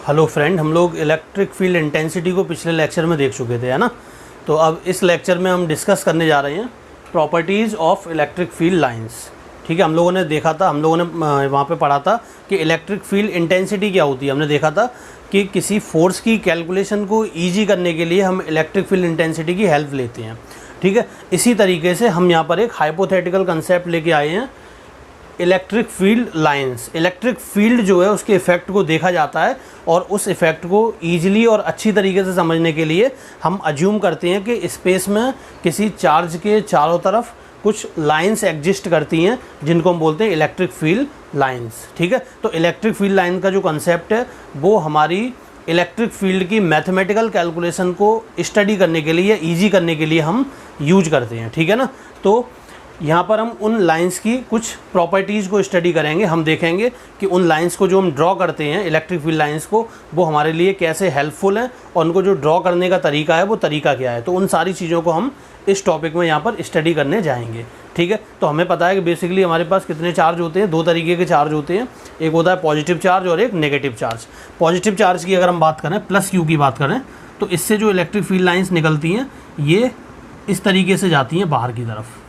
Hello friend, हम लोग electric field intensity को पिछले लेक्चर में देख चुके थे, है ना। तो अब इस लेक्चर में हम डिस्कस करने जा रहे हैं properties of electric field lines. ठीक है, हम लोगों ने देखा था, हम लोगों ने वहाँ पे पढ़ा था कि इलेक्ट्रिक फील्ड इंटेंसिटी क्या होती है। हमने देखा था कि किसी फोर्स की कैलकुलेशन को ईजी करने के लिए हम इलेक्ट्रिक फील्ड इंटेंसिटी की हेल्प लेते हैं। ठीक है, इसी तरीके से हम यहाँ पर एक हाइपोथेटिकल कंसेप्ट लेके आए हैं, electric field lines. Electric field जो है उसके इफ़ेक्ट को देखा जाता है और उस इफ़ेक्ट को ईजिली और अच्छी तरीके से समझने के लिए हम अज्यूम करते हैं कि स्पेस में किसी चार्ज के चारों तरफ कुछ लाइंस एग्जिस्ट करती हैं जिनको हम बोलते हैं इलेक्ट्रिक फील्ड लाइंस। ठीक है, तो इलेक्ट्रिक फील्ड लाइन का जो कंसेप्ट है वो हमारी इलेक्ट्रिक फील्ड की मैथमेटिकल कैलकुलेशन को स्टडी करने के लिए या ईजी करने के लिए हम यूज करते हैं। ठीक है ना, तो यहाँ पर हम उन लाइंस की कुछ प्रॉपर्टीज़ को स्टडी करेंगे। हम देखेंगे कि उन लाइंस को जो हम ड्रॉ करते हैं, इलेक्ट्रिक फील्ड लाइंस को, वो हमारे लिए कैसे हेल्पफुल हैं और उनको जो ड्रॉ करने का तरीका है वो तरीका क्या है। तो उन सारी चीज़ों को हम इस टॉपिक में यहाँ पर स्टडी करने जाएंगे। ठीक है, तो हमें पता है कि बेसिकली हमारे पास कितने चार्ज होते हैं, दो तरीके के चार्ज होते हैं। एक होता है पॉजिटिव चार्ज और एक नेगेटिव चार्ज। पॉजिटिव चार्ज की अगर हम बात करें, प्लस क्यू की बात करें, तो इससे जो इलेक्ट्रिक फील्ड लाइंस निकलती हैं ये इस तरीके से जाती हैं बाहर की तरफ।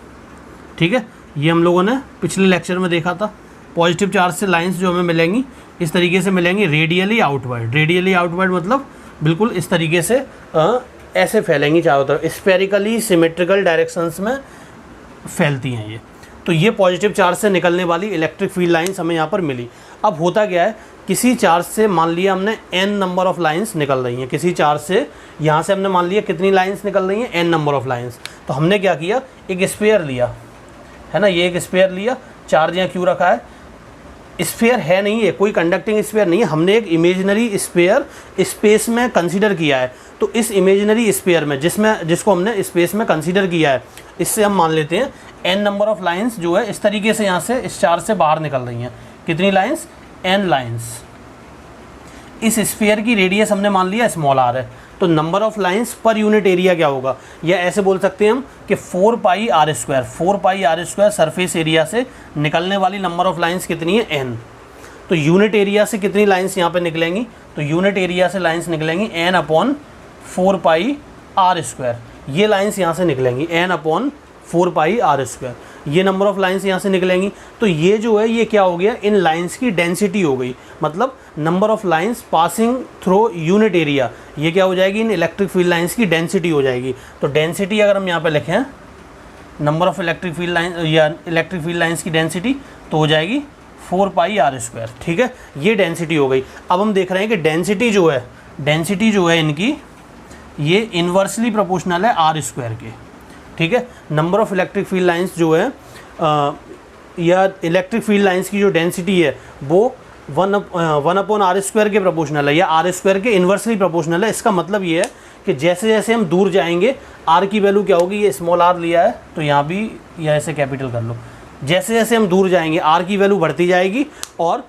ठीक है, ये हम लोगों ने पिछले लेक्चर में देखा था। पॉजिटिव चार्ज से लाइंस जो हमें मिलेंगी इस तरीके से मिलेंगी, रेडियली आउटवर्ड। रेडियली आउटवर्ड मतलब बिल्कुल इस तरीके से ऐसे फैलेंगी चारों तरफ, स्फेरिकली सिमेट्रिकल डायरेक्शंस में फैलती हैं ये। तो ये पॉजिटिव चार्ज से निकलने वाली इलेक्ट्रिक फील्ड लाइंस हमें यहाँ पर मिली। अब होता क्या है, किसी चार्ज से मान लिया हमने n नंबर ऑफ़ लाइंस निकल रही हैं। किसी चार्ज से यहाँ से हमने मान लिया कितनी लाइंस निकल रही हैं, n नंबर ऑफ़ लाइंस। तो हमने क्या किया, एक स्फीयर लिया, है ना, ये एक स्फीयर लिया, चार्ज यहाँ क्यों रखा है, स्फीयर है नहीं है, कोई कंडक्टिंग स्फीयर नहीं है, हमने एक इमेजिनरी स्फीयर स्पेस में कंसीडर किया है। तो इस इमेजिनरी स्फीयर में जिसको हमने स्पेस में कंसीडर किया है, इससे हम मान लेते हैं n नंबर ऑफ़ लाइंस जो है इस तरीके से यहाँ से इस चार्ज से बाहर निकल रही हैं। कितनी लाइंस, n लाइंस। इस स्फीयर की रेडियस हमने मान लिया स्मॉल r है, तो number of lines per unit area क्या होगा, या ऐसे बोल सकते हैं हम कि 4 pi r square surface area से निकलने वाली नंबर ऑफ़ लाइंस कितनी है, n। तो यूनिट एरिया से कितनी लाइंस यहाँ पे निकलेंगी, तो यूनिट एरिया से लाइंस निकलेंगी n upon 4 pi r square. ये लाइंस यहाँ से निकलेंगी n upon 4 pi r square. ये नंबर ऑफ़ लाइंस यहाँ से निकलेंगी। तो ये जो है ये क्या हो गया, इन लाइंस की डेंसिटी हो गई, मतलब number of lines passing through unit area. ये क्या हो जाएगी, इन इलेक्ट्रिक फील्ड लाइंस की डेंसिटी हो जाएगी। तो डेंसिटी अगर हम यहाँ पे लिखें, number of electric field line या इलेक्ट्रिक फील्ड लाइंस की डेंसिटी, तो हो जाएगी 4 पाई आर स्क्वायर। ठीक है, ये डेंसिटी हो गई। अब हम देख रहे हैं कि डेंसिटी जो है इनकी, ये इन्वर्सली प्रोपोर्शनल है आर स्क्वायर के। ठीक है, number of electric field lines जो है या इलेक्ट्रिक फील्ड लाइंस की जो डेंसिटी है वो 1 अपॉन आर स्क्वायर के प्रोपोर्शनल है या आर स्क्वायर के इन्वर्सली प्रोपोर्शनल है। इसका मतलब ये है कि जैसे जैसे हम दूर जाएंगे आर की वैल्यू क्या होगी, ये स्मॉल आर लिया है तो यहाँ भी या ऐसे कैपिटल कर लो, जैसे जैसे हम दूर जाएंगे आर की वैल्यू बढ़ती जाएगी और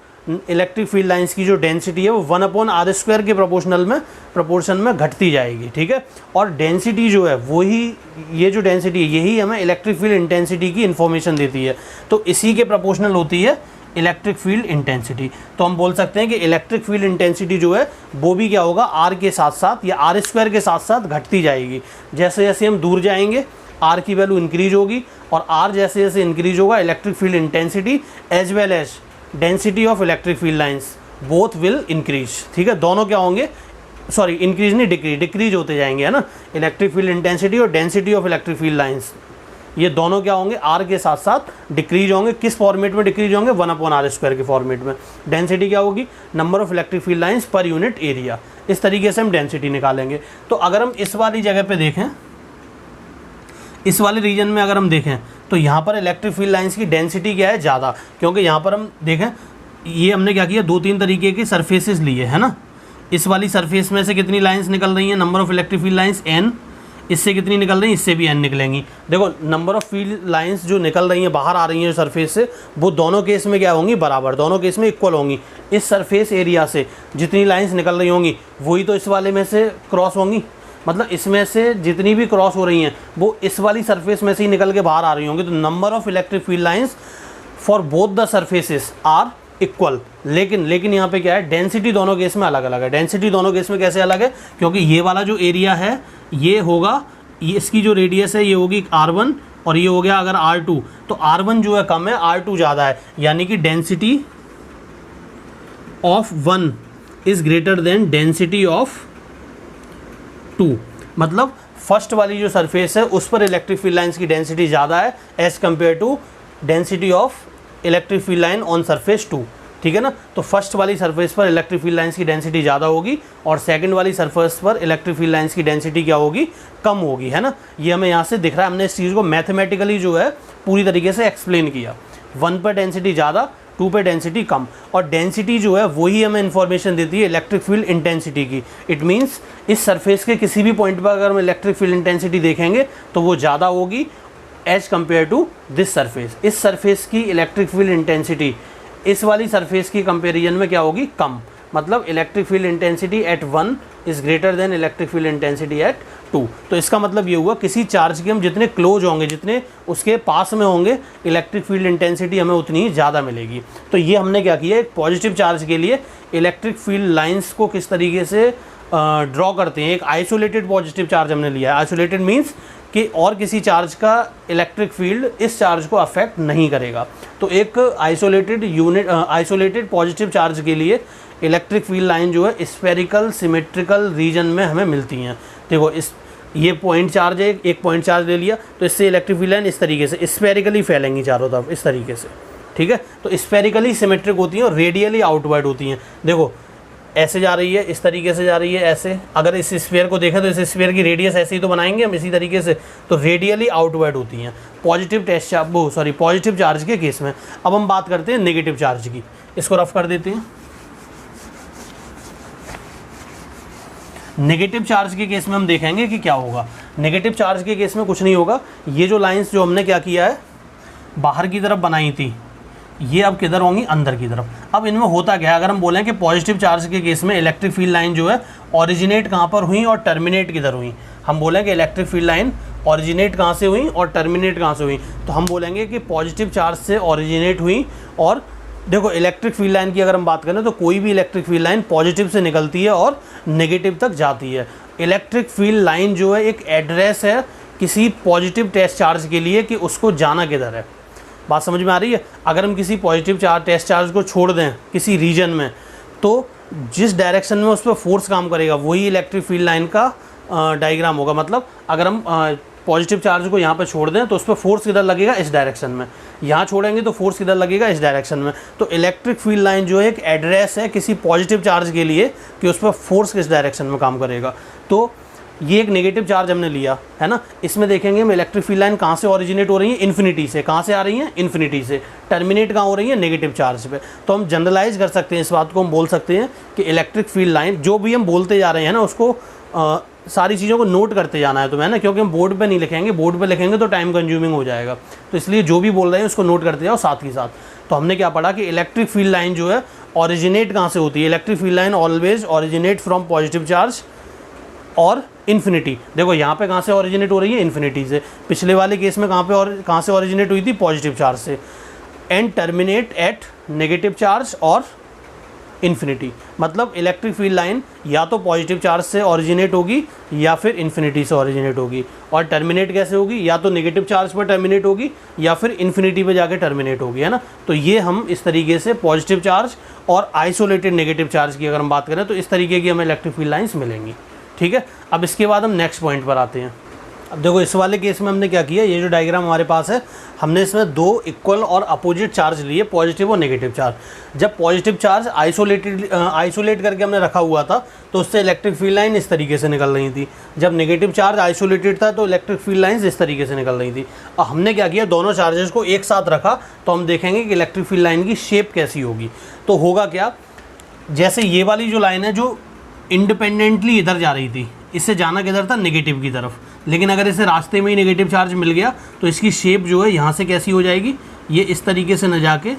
इलेक्ट्रिक फील्ड लाइंस की जो डेंसिटी है वो 1 अपॉन आर स्क्वायर के प्रोपोर्शन में घटती जाएगी। ठीक है, और डेंसिटी जो है वही, ये जो डेंसिटी है यही हमें इलेक्ट्रिक फील्ड इंटेंसिटी की इन्फॉर्मेशन देती है। तो इसी के प्रोपोर्शनल होती है इलेक्ट्रिक फील्ड इंटेंसिटी। तो हम बोल सकते हैं कि इलेक्ट्रिक फील्ड इंटेंसिटी जो है वो भी क्या होगा, आर के साथ साथ या आर स्क्वायर के साथ साथ घटती जाएगी। जैसे जैसे हम दूर जाएंगे आर की वैल्यू इंक्रीज होगी और आर जैसे जैसे इंक्रीज होगा electric field intensity as well as density of electric field lines both will increase. ठीक है, दोनों क्या होंगे, सॉरी इंक्रीज नहीं डिक्रीज होते जाएंगे, है ना। इलेक्ट्रिक फील्ड इंटेंसिटी और density of electric field lines ये दोनों क्या होंगे, आर के साथ साथ डिक्रीज होंगे। किस फॉर्मेट में डिक्रीज होंगे, 1 अपॉन आर स्क्वायर के फॉर्मेट में। डेंसिटी क्या होगी, number of electric field lines per unit area. इस तरीके से हम डेंसिटी निकालेंगे। तो अगर हम इस वाली जगह पे देखें, इस वाले रीजन में अगर हम देखें तो यहाँ पर इलेक्ट्रिक फील्ड लाइंस की डेंसिटी क्या है, ज़्यादा, क्योंकि यहाँ पर हम देखें ये हमने क्या किया, 2-3 तरीके के सरफेसेस लिए, है ना। इस वाली सरफेस में से कितनी लाइंस निकल रही हैं, number of electric field lines n। इससे कितनी निकल रही हैं, इससे भी n निकलेंगी। देखो नंबर ऑफ़ फील्ड लाइंस जो निकल रही हैं, बाहर आ रही हैं सरफेस से, वो दोनों केस में क्या होंगी, बराबर, दोनों केस में इक्वल होंगी। इस सरफेस एरिया से जितनी लाइंस निकल रही होंगी वही तो इस वाले में से क्रॉस होंगी, मतलब इसमें से जितनी भी क्रॉस हो रही हैं वो इस वाली सरफेस में से ही निकल के बाहर आ रही होंगी। तो number of electric field lines for both the surfaces are equal, लेकिन यहाँ पे क्या है, डेंसिटी दोनों केस में अलग अलग है। डेंसिटी दोनों केस में कैसे अलग है, क्योंकि ये वाला जो एरिया है ये होगा, ये इसकी जो रेडियस है ये होगी R1 और ये हो गया अगर R2, तो R1 जो है कम है, R2 ज़्यादा है, यानी कि density of 1 is greater than density of 2। मतलब फर्स्ट वाली जो सरफेस है उस पर इलेक्ट्रिक फील्ड लाइंस की डेंसिटी ज़्यादा है as compare to density of electric field line on surface 2, ठीक है ना। तो फर्स्ट वाली सरफेस पर इलेक्ट्रिक फील्ड लाइंस की डेंसिटी ज़्यादा होगी और सेकंड वाली सरफेस पर इलेक्ट्रिक फील्ड लाइंस की डेंसिटी क्या होगी, कम होगी, है ना। ये हमें यहाँ से दिख रहा है, हमने इस चीज़ को मैथमेटिकली जो है पूरी तरीके से एक्सप्लेन किया। 1 पर डेंसिटी ज़्यादा, 2 पे डेंसिटी कम, और डेंसिटी जो है वही हमें इन्फॉर्मेशन देती है इलेक्ट्रिक फील्ड इंटेंसिटी की। इट मीन्स इस सरफेस के किसी भी पॉइंट पर अगर हम इलेक्ट्रिक फील्ड इंटेंसिटी देखेंगे तो वो ज़्यादा होगी as compare to this surface. इस सरफेस की इलेक्ट्रिक फील्ड इंटेंसिटी इस वाली सरफेस की कंपेरिजन में क्या होगी, कम। मतलब electric field intensity eight 1 is greater then electric field intensity eight 2। तो इसका मतलब ये हुआ किसी चार्ज के हम जितने क्लोज होंगे, जितने उसके पास में होंगे, इलेक्ट्रिक फील्ड इंटेंसिटी हमें उतनी ही ज़्यादा मिलेगी। तो ये हमने क्या किया, एक पॉजिटिव चार्ज के लिए इलेक्ट्रिक फील्ड लाइंस को किस तरीके से ड्रॉ करते हैं। एक आइसोलेटेड पॉजिटिव चार्ज हमने लिया है। आइसोलेटेड मीन्स कि और किसी चार्ज का इलेक्ट्रिक फील्ड इस चार्ज को अफेक्ट नहीं करेगा। तो एक आइसोलेटेड पॉजिटिव चार्ज के लिए इलेक्ट्रिक फील्ड लाइन जो है स्फेरिकल सिमेट्रिकल रीजन में हमें मिलती हैं। देखो ये पॉइंट चार्ज है, एक पॉइंट चार्ज ले लिया तो इससे इलेक्ट्रिक फील्ड लाइन इस तरीके से स्फेरिकली फैलेंगी चारों तरफ इस तरीके से, ठीक है। तो स्फेरिकली सिमेट्रिक होती हैं और रेडियली आउटवर्ड होती हैं। देखो ऐसे जा रही है, इस तरीके से जा रही है, ऐसे। अगर इस स्फीयर को देखें तो इस स्फीयर की रेडियस ऐसे ही तो बनाएंगे हम इसी तरीके से, तो रेडियली आउटवर्ड होती हैं पॉजिटिव चार्ज के केस में। अब हम बात करते हैं नेगेटिव चार्ज की, इसको रफ कर देते हैं। नेगेटिव चार्ज के केस में हम देखेंगे कि क्या होगा। नेगेटिव चार्ज के केस में कुछ नहीं होगा। ये जो लाइंस जो हमने क्या किया है, बाहर की तरफ बनाई थी, ये अब किधर होंगी, अंदर की तरफ। अब इनमें होता क्या है, अगर हम बोलें कि पॉजिटिव चार्ज के केस में इलेक्ट्रिक फील्ड लाइन जो है ओरिजिनेट कहाँ पर हुई और टर्मिनेट किधर हुई। हम बोलें कि इलेक्ट्रिक फील्ड लाइन ओरिजिनेट कहाँ से हुई और टर्मिनेट कहाँ से हुई, तो हम बोलेंगे कि पॉजिटिव चार्ज से ओरिजिनेट हुई। और देखो इलेक्ट्रिक फील्ड लाइन की अगर हम बात करें तो कोई भी इलेक्ट्रिक फील्ड लाइन पॉजिटिव से निकलती है और नेगेटिव तक जाती है। इलेक्ट्रिक फील्ड लाइन जो है एक एड्रेस है किसी पॉजिटिव टेस्ट चार्ज के लिए कि उसको जाना किधर है। बात समझ में आ रही है। अगर हम किसी पॉजिटिव चार्ज टेस्ट चार्ज को छोड़ दें किसी रीजन में, तो जिस डायरेक्शन में उस पर फोर्स काम करेगा वही इलेक्ट्रिक फील्ड लाइन का डायग्राम होगा। मतलब अगर हम पॉजिटिव चार्ज को यहाँ पे छोड़ दें तो उस पर फोर्स किधर लगेगा, इस डायरेक्शन में। यहाँ छोड़ेंगे तो फोर्स किधर लगेगा, इस डायरेक्शन में। तो इलेक्ट्रिक फील्ड लाइन जो है एक एड्रेस है किसी पॉजिटिव चार्ज के लिए कि उस पर फोर्स किस डायरेक्शन में काम करेगा। तो ये एक नेगेटिव चार्ज हमने लिया है ना। इसमें देखेंगे हम इलेक्ट्रिक फील्ड लाइन कहाँ से ओरिजिनेट हो रही है, इन्फिनिटी से। कहाँ से आ रही है, इन्फिनिटी से। टर्मिनेट कहाँ हो रही है, नेगेटिव चार्ज पे। तो हम जनरलाइज कर सकते हैं इस बात को, हम बोल सकते हैं कि इलेक्ट्रिक फील्ड लाइन जो भी हम बोलते जा रहे हैं ना, उसको सारी चीज़ों को नोट करते जाना है तुम्हें ना, क्योंकि हम बोर्ड पे नहीं लिखेंगे। बोर्ड पे लिखेंगे तो टाइम कंज्यूमिंग हो जाएगा। तो इसलिए जो भी बोल रहे हैं उसको नोट करते जाओ साथ ही साथ। तो हमने क्या पढ़ा कि इलेक्ट्रिक फील्ड लाइन जो है ओरिजिनेट कहाँ से होती है। Electric field line always originate from positive charge और इन्फिनिटी। देखो यहाँ पे कहाँ से ओरिजिनेट हो रही है, इन्फिनिटी से। पिछले वाले केस में कहाँ से ओरिजिनेट हुई थी, पॉजिटिव चार्ज से। And terminate at negative charge और इन्फिनिटी। मतलब इलेक्ट्रिक फील्ड लाइन या तो पॉजिटिव चार्ज से ओरिजिनेट होगी या फिर इन्फिनिटी से ओरिजिनेट होगी। और टर्मिनेट कैसे होगी, या तो नेगेटिव चार्ज पर टर्मिनेट होगी या फिर इन्फिनिटी पे जाके टर्मिनेट होगी, है ना। तो ये हम इस तरीके से पॉजिटिव चार्ज और आइसोलेटेड नेगेटिव चार्ज की अगर हम बात करें तो इस तरीके की हमें इलेक्ट्रिक फील्ड लाइन्स मिलेंगी, ठीक है। अब इसके बाद हम नेक्स्ट पॉइंट पर आते हैं। अब देखो इस वाले केस में हमने क्या किया, ये जो डायग्राम हमारे पास है, हमने इसमें दो इक्वल और अपोजिट चार्ज लिए, पॉजिटिव और नेगेटिव चार्ज। जब पॉजिटिव चार्ज आइसोलेट करके हमने रखा हुआ था तो उससे इलेक्ट्रिक फील्ड लाइन इस तरीके से निकल रही थी। जब नेगेटिव चार्ज आइसोलेटेड था तो इलेक्ट्रिक फील्ड लाइन्स इस तरीके से निकल रही थी। अब हमने क्या किया, दोनों चार्जेस को एक साथ रखा तो हम देखेंगे कि इलेक्ट्रिक फील्ड लाइन की शेप कैसी होगी। तो होगा क्या, जैसे ये वाली जो लाइन है जो इंडिपेंडेंटली इधर जा रही थी, इससे जाना किधर था, नेगेटिव की तरफ। लेकिन अगर इसे रास्ते में ही नेगेटिव चार्ज मिल गया तो इसकी शेप जो है यहाँ से कैसी हो जाएगी, ये इस तरीके से न जाके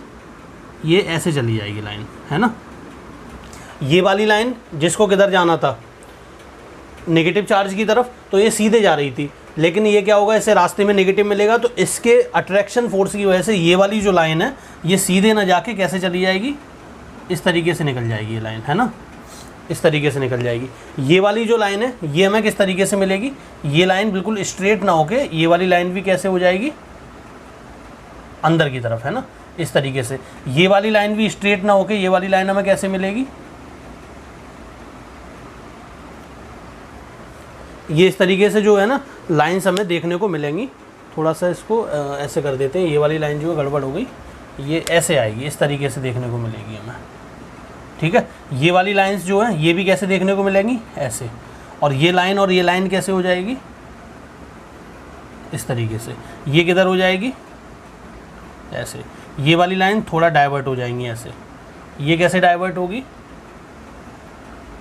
ये ऐसे चली जाएगी लाइन, है ना। ये वाली लाइन जिसको किधर जाना था, नेगेटिव चार्ज की तरफ, तो ये सीधे जा रही थी। लेकिन ये क्या होगा, इसे रास्ते में नेगेटिव मिलेगा तो इसके अट्रैक्शन फोर्स की वजह से ये वाली जो लाइन है ये सीधे ना जाके कैसे चली जाएगी, इस तरीके से निकल जाएगी ये लाइन, है ना, इस तरीके से निकल जाएगी। ये वाली जो लाइन है ये हमें किस तरीके से मिलेगी, ये लाइन बिल्कुल स्ट्रेट ना होके ये वाली लाइन भी कैसे हो जाएगी, अंदर की तरफ, है ना, इस तरीके से। ये वाली लाइन भी स्ट्रेट ना होके ये वाली लाइन हमें कैसे मिलेगी, ये इस तरीके से जो है ना लाइंस हमें देखने को मिलेंगी। थोड़ा सा इसको ऐसे कर देते हैं, ये वाली लाइन जो है गड़बड़ हो गई, ये ऐसे आएगी, इस तरीके से देखने को मिलेगी हमें, ठीक है। ये वाली लाइंस जो है ये भी कैसे देखने को मिलेंगी, ऐसे, और ये लाइन कैसे हो जाएगी, इस तरीके से। ये किधर हो जाएगी, ऐसे। ये वाली लाइन थोड़ा डाइवर्ट हो जाएंगी ऐसे, ये कैसे डाइवर्ट होगी,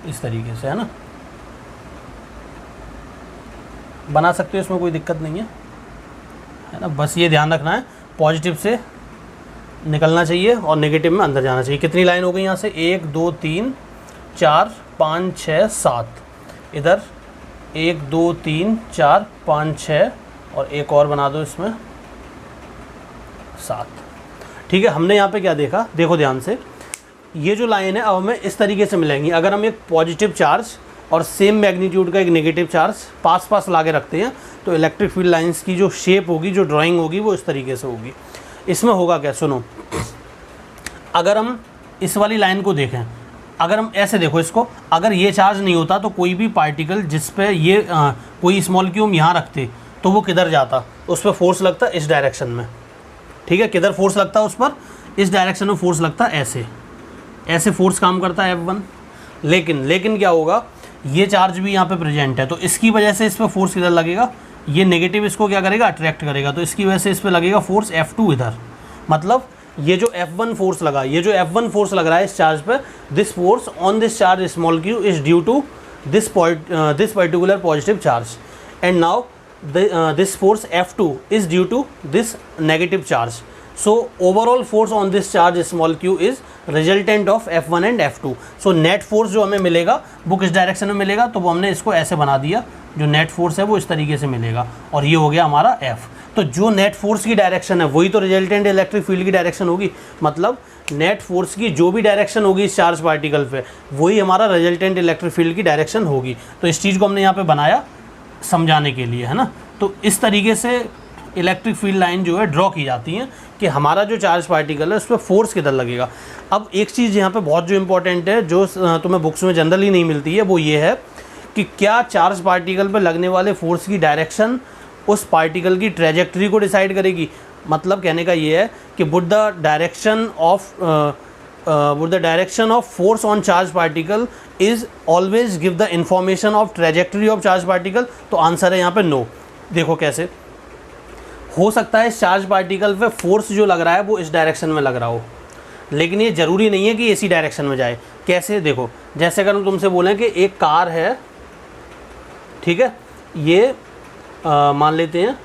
इस तरीके से, है ना, बना सकते हो, इसमें कोई दिक्कत नहीं है ना। बस ये ध्यान रखना है पॉजिटिव से निकलना चाहिए और नेगेटिव में अंदर जाना चाहिए। कितनी लाइन हो गई यहाँ से, 1 2 3 4 5 6 7, इधर 1 2 3 4 5 6 और एक और बना दो इसमें 7, ठीक है। हमने यहाँ पे क्या देखा, देखो ध्यान से, ये जो लाइन है अब हमें इस तरीके से मिलेंगी। अगर हम एक पॉजिटिव चार्ज और सेम मैग्नीट्यूड का एक नेगेटिव चार्ज पास पास ला के रखते हैं तो इलेक्ट्रिक फील्ड लाइंस की जो शेप होगी, जो ड्राइंग होगी, वो इस तरीके से होगी। इसमें होगा क्या, सुनो, अगर हम इस वाली लाइन को देखें, अगर हम ऐसे देखो इसको, अगर ये चार्ज नहीं होता तो कोई भी पार्टिकल जिस पे ये कोई स्मॉल क्यू हम यहाँ रखते तो वो किधर जाता, उस पर फोर्स लगता इस डायरेक्शन में, ठीक है। किधर फोर्स लगता उस पर, इस डायरेक्शन में फोर्स लगता, ऐसे ऐसे फोर्स काम करता है F1। लेकिन क्या होगा, ये चार्ज भी यहाँ पे प्रेजेंट है तो इसकी वजह से इस पर फोर्स किधर लगेगा, ये नेगेटिव इसको क्या करेगा, अट्रैक्ट करेगा, तो इसकी वजह से इस पर लगेगा फोर्स F2 इधर। मतलब ये जो F1 फोर्स लगा, ये जो F1 फोर्स लग रहा है इस चार्ज पे, this force on this charge small q is due to this particular positive charge, and now this force F2 is due to this negative charge. So overall force on this charge small q is resultant of F1 and F2. So net force जो हमें मिलेगा वो किस direction में मिलेगा, तो वो हमने इसको ऐसे बना दिया, जो नेट फोर्स है वो इस तरीके से मिलेगा और ये हो गया हमारा F। तो जो नेट फोर्स की डायरेक्शन है वही तो रिजल्टेंट इलेक्ट्रिक फील्ड की डायरेक्शन होगी। मतलब नेट फोर्स की जो भी डायरेक्शन होगी इस चार्ज पार्टिकल पे, वही हमारा रिजल्टेंट इलेक्ट्रिक फील्ड की डायरेक्शन होगी। तो इस चीज़ को हमने यहाँ पे बनाया समझाने के लिए, है ना। तो इस तरीके से इलेक्ट्रिक फील्ड लाइन जो है ड्रॉ की जाती है कि हमारा जो चार्ज पार्टिकल है उस पर फोर्स किधर लगेगा। अब एक चीज़ यहाँ पे बहुत जो इंपॉर्टेंट है, जो तुम्हें बुक्स में जनरली नहीं मिलती है, वो ये है कि क्या चार्ज पार्टिकल पर लगने वाले फोर्स की डायरेक्शन उस पार्टिकल की ट्रेजेक्टरी को डिसाइड करेगी। मतलब कहने का ये है कि would the direction of force on charge particle is always give the information of trajectory of charge particle. तो आंसर है यहाँ पे नो। देखो कैसे हो सकता है इस चार्ज पार्टिकल पे फोर्स जो लग रहा है वो इस डायरेक्शन में लग रहा हो, लेकिन ये ज़रूरी नहीं है कि इसी डायरेक्शन में जाए। कैसे, देखो जैसे अगर हम तुमसे बोलें कि एक कार है, ठीक है, ये मान लेते हैं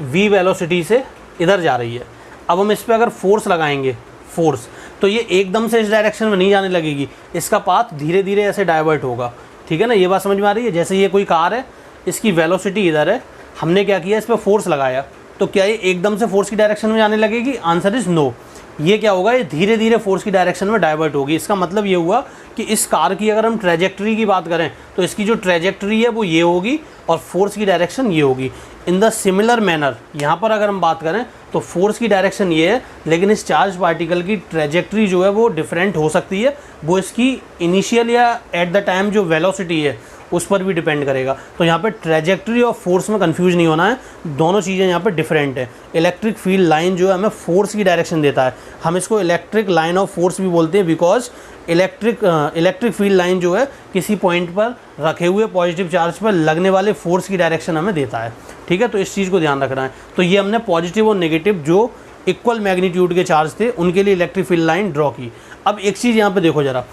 v वेलोसिटी से इधर जा रही है। अब हम इस पर अगर फोर्स लगाएंगे, फोर्स, तो ये एकदम से इस डायरेक्शन में नहीं जाने लगेगी, इसका पाथ धीरे धीरे ऐसे डाइवर्ट होगा, ठीक है ना। ये बात समझ में आ रही है। जैसे ये कोई कार है, इसकी वेलोसिटी इधर है, हमने क्या किया, इस पर फोर्स लगाया, तो क्या ये एकदम से फोर्स की डायरेक्शन में जाने लगेगी? Answer is no. ये क्या होगा, ये धीरे धीरे फोर्स की डायरेक्शन में डाइवर्ट होगी। इसका मतलब ये हुआ कि इस कार की अगर हम ट्रेजेक्टरी की बात करें तो इसकी जो ट्रेजेक्टरी है वो ये होगी और फोर्स की डायरेक्शन ये होगी। इन द सिमिलर मैनर यहाँ पर अगर हम बात करें तो फोर्स की डायरेक्शन ये है, लेकिन इस चार्ज पार्टिकल की ट्रेजेक्टरी जो है वो डिफरेंट हो सकती है। वो इसकी इनिशियल या एट द टाइम जो वेलोसिटी है उस पर भी डिपेंड करेगा। तो यहाँ पे ट्रेजेक्टरी और फोर्स में कंफ्यूज नहीं होना है, दोनों चीज़ें यहाँ पे डिफरेंट है। इलेक्ट्रिक फील्ड लाइन जो है हमें फोर्स की डायरेक्शन देता है, हम इसको इलेक्ट्रिक लाइन ऑफ फोर्स भी बोलते हैं, बिकॉज इलेक्ट्रिक फील्ड लाइन जो है किसी पॉइंट पर रखे हुए पॉजिटिव चार्ज पर लगने वाले फोर्स की डायरेक्शन हमें देता है, ठीक है। तो इस चीज़ को ध्यान रखना है। तो ये हमने पॉजिटिव और नेगेटिव जो इक्वल मैग्नीट्यूड के चार्ज थे उनके लिए इलेक्ट्रिक फील्ड लाइन ड्रॉ की। अब एक चीज़ यहाँ पर देखो ज़रा,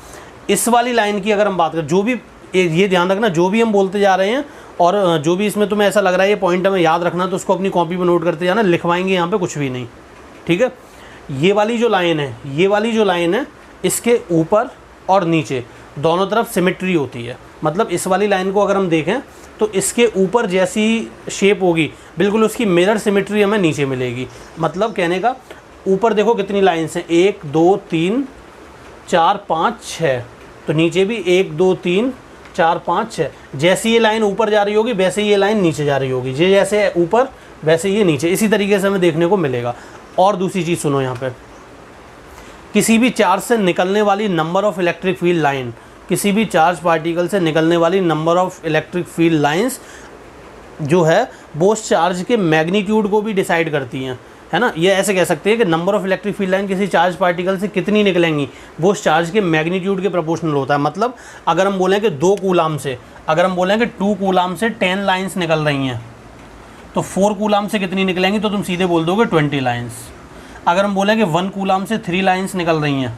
इस वाली लाइन की अगर हम बात करें, जो भी ये ध्यान रखना, जो भी हम बोलते जा रहे हैं और जो भी इसमें तुम्हें ऐसा लग रहा है ये पॉइंट हमें याद रखना, तो उसको अपनी कॉपी में नोट करते जाना, लिखवाएंगे यहाँ पे कुछ भी नहीं, ठीक है। ये वाली जो लाइन है, ये वाली जो लाइन है, इसके ऊपर और नीचे दोनों तरफ सिमेट्री होती है। मतलब इस वाली लाइन को अगर हम देखें तो इसके ऊपर जैसी शेप होगी बिल्कुल उसकी मिरर सिमेट्री हमें नीचे मिलेगी। मतलब कहने का, ऊपर देखो कितनी लाइन्स हैं, 1 2 3 4 5 6, तो नीचे भी 1 2 3 4 5 6। जैसी ये लाइन ऊपर जा रही होगी वैसे ये लाइन नीचे जा रही होगी, ये जैसे ऊपर वैसे ये नीचे, इसी तरीके से हमें देखने को मिलेगा। और दूसरी चीज़ सुनो, यहाँ पे किसी भी चार्ज से निकलने वाली number of electric field line, किसी भी चार्ज पार्टिकल से निकलने वाली number of electric field lines जो है वो उस चार्ज के मैग्नीट्यूड को भी डिसाइड करती हैं, है ना। ये ऐसे कह सकते हैं कि number of electric field line किसी चार्ज पार्टिकल से कितनी निकलेंगी वो उस चार्ज के मैग्नीट्यूड के प्रोपोर्शनल होता है। मतलब अगर हम बोलें कि 2 कूलाम से, अगर हम बोलें कि 2 कूलाम से 10 लाइन्स निकल रही हैं, तो 4 कूलाम से कितनी निकलेंगी, तो तुम सीधे बोल दोगे 20 लाइन्स। अगर हम बोलें कि 1 कूलाम से 3 लाइन्स निकल रही हैं,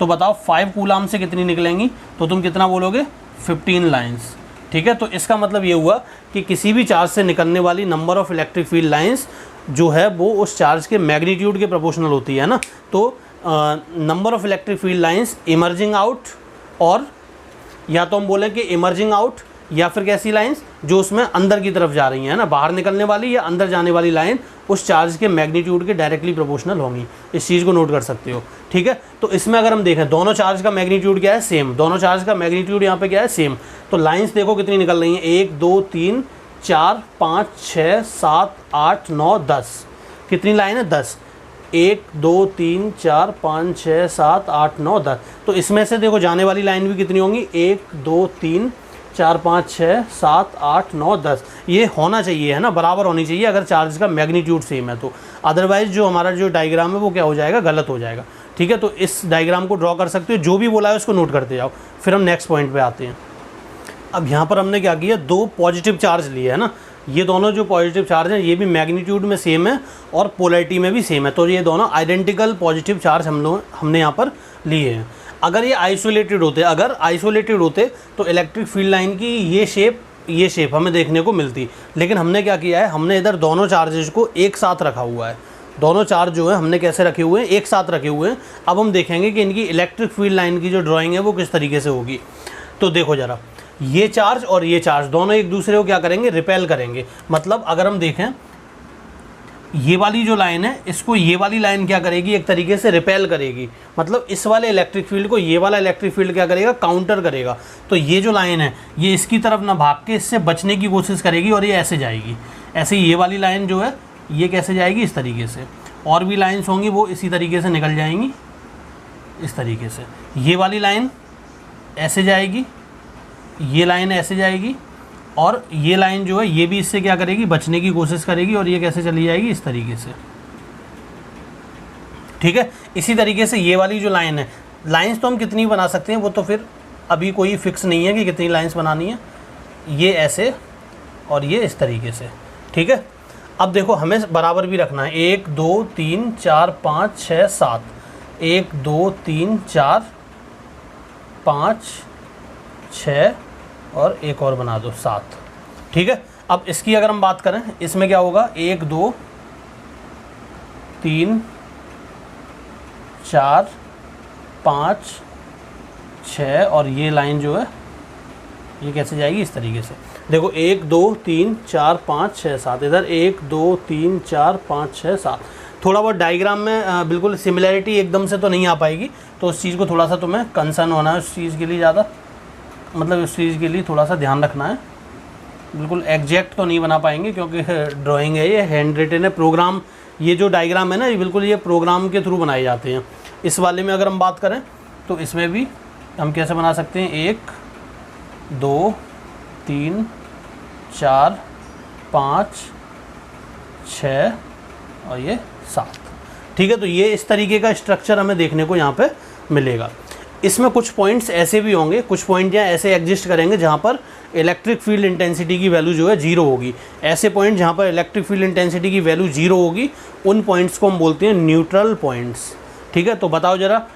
तो बताओ 5 कूलाम से कितनी निकलेंगी, तो तुम कितना बोलोगे, 15 लाइन्स। ठीक है, तो इसका मतलब ये हुआ कि किसी भी चार्ज से निकलने वाली number of electric field lines जो है वो उस चार्ज के मैग्नीट्यूड के प्रोपोर्शनल होती है ना। तो number of electric field lines emerging out, और या तो हम बोलें कि इमर्जिंग आउट, या फिर कैसी लाइंस जो उसमें अंदर की तरफ जा रही हैं ना, बाहर निकलने वाली या अंदर जाने वाली लाइन उस चार्ज के मैग्नीट्यूड के डायरेक्टली प्रोपोर्शनल होंगी। इस चीज़ को नोट कर सकते हो। ठीक है, तो इसमें अगर हम देखें दोनों चार्ज का मैग्नीट्यूड क्या है, सेम। दोनों चार्ज का मैग्नीट्यूड यहाँ पे क्या है, सेम। तो लाइंस देखो कितनी निकल रही हैं, 1 2 3 4 5 6 7 8 9 10। कितनी लाइन है, 10। 1 2 3 4 5 6 7 8 9 10। तो इसमें से देखो जाने वाली लाइन भी कितनी होंगी, 1 2 3 4 5 6 7 8 9 10। ये होना चाहिए, है ना, बराबर होनी चाहिए अगर चार्ज का मैग्नीट्यूड सेम है तो। अदरवाइज जो हमारा जो डायग्राम है वो क्या हो जाएगा, गलत हो जाएगा। ठीक है, तो इस डायग्राम को ड्रॉ कर सकते हो, जो भी बोला है उसको नोट करते जाओ। फिर हम नेक्स्ट पॉइंट पे आते हैं। अब यहाँ पर हमने क्या किया, 2 पॉजिटिव चार्ज लिए है ना। ये दोनों जो पॉजिटिव चार्ज हैं ये भी मैग्नीट्यूड में सेम है और पोलैरिटी में भी सेम है। तो ये दोनों आइडेंटिकल पॉजिटिव चार्ज हमने यहाँ पर लिए हैं। अगर ये आइसोलेटेड होते तो इलेक्ट्रिक फील्ड लाइन की ये शेप हमें देखने को मिलती। लेकिन हमने क्या किया है, हमने इधर दोनों चार्जेस को एक साथ रखा हुआ है। दोनों चार्ज जो है हमने कैसे रखे हुए हैं, एक साथ रखे हुए हैं। अब हम देखेंगे कि इनकी इलेक्ट्रिक फील्ड लाइन की जो ड्राइंग है वो किस तरीके से होगी। तो देखो ज़रा, ये चार्ज और ये चार्ज दोनों एक दूसरे को क्या करेंगे, रिपेल करेंगे। मतलब अगर हम देखें ये वाली जो लाइन है इसको ये वाली लाइन क्या करेगी, एक तरीके से रिपेल करेगी। मतलब इस वाले इलेक्ट्रिक फील्ड को ये वाला इलेक्ट्रिक फील्ड क्या करेगा, काउंटर करेगा। तो ये जो लाइन है ये इसकी तरफ ना भाग के इससे बचने की कोशिश करेगी और ये ऐसे जाएगी। ऐसे ये वाली लाइन जो है ये कैसे जाएगी, इस तरीके से। और भी लाइन्स होंगी वो इसी तरीके से निकल जाएंगी, इस तरीके से। ये वाली लाइन ऐसे जाएगी, ये लाइन ऐसे जाएगी, और ये लाइन जो है ये भी इससे क्या करेगी, बचने की कोशिश करेगी, और ये कैसे चली जाएगी, इस तरीके से। ठीक है, इसी तरीके से ये वाली जो लाइन है, लाइंस तो हम कितनी बना सकते हैं वो तो फिर अभी कोई फिक्स नहीं है कि कितनी लाइंस बनानी है। ये ऐसे और ये इस तरीके से। ठीक है, अब देखो हमें बराबर भी रखना है, 1 2 3 4 5 6 7। 1 2 3 4 5 6 और एक और बना दो 7। ठीक है, अब इसकी अगर हम बात करें, इसमें क्या होगा, 1 2 3 4 5 6 और ये लाइन जो है ये कैसे जाएगी, इस तरीके से। देखो 1 2 3 4 5 6 7, इधर 1 2 3 4 5 6 7। थोड़ा बहुत डायग्राम में बिल्कुल सिमिलैरिटी एकदम से तो नहीं आ पाएगी, तो उस चीज़ को थोड़ा सा तुम्हें कंसर्न होना है, उस चीज़ के लिए ज़्यादा, मतलब इस चीज़ के लिए थोड़ा सा ध्यान रखना है। बिल्कुल एग्जैक्ट तो नहीं बना पाएंगे क्योंकि ड्राइंग है, ये हैंड रिटन है। प्रोग्राम, ये जो डायग्राम है ना, ये बिल्कुल ये प्रोग्राम के थ्रू बनाए जाते हैं। इस वाले में अगर हम बात करें तो इसमें भी हम कैसे बना सकते हैं, 1 2 3 4 5 6 और ये 7। ठीक है, तो ये इस तरीके का स्ट्रक्चर हमें देखने को यहाँ पे मिलेगा। इसमें कुछ पॉइंट्स ऐसे भी होंगे, कुछ पॉइंट यहाँ ऐसे एग्जिस्ट करेंगे जहाँ पर इलेक्ट्रिक फील्ड इंटेंसिटी की वैल्यू जो है 0 होगी। ऐसे पॉइंट जहाँ पर इलेक्ट्रिक फील्ड इंटेंसिटी की वैल्यू 0 होगी, उन पॉइंट्स को हम बोलते हैं न्यूट्रल पॉइंट्स। ठीक है, तो बताओ ज़रा,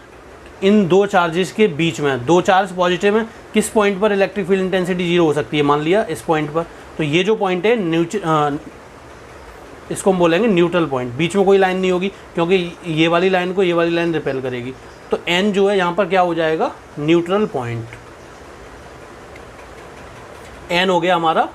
इन दो चार्जेस के बीच में, दो चार्ज पॉजिटिव में, किस पॉइंट पर इलेक्ट्रिक फील्ड इंटेंसिटी 0 हो सकती है। मान लिया इस पॉइंट पर, तो ये जो पॉइंट है इसको हम बोलेंगे न्यूट्रल पॉइंट। बीच में कोई लाइन नहीं होगी क्योंकि ये वाली लाइन को ये वाली लाइन रिपेल करेगी। तो n जो है यहाँ पर क्या हो जाएगा, न्यूट्रल पॉइंट। n हो गया हमारा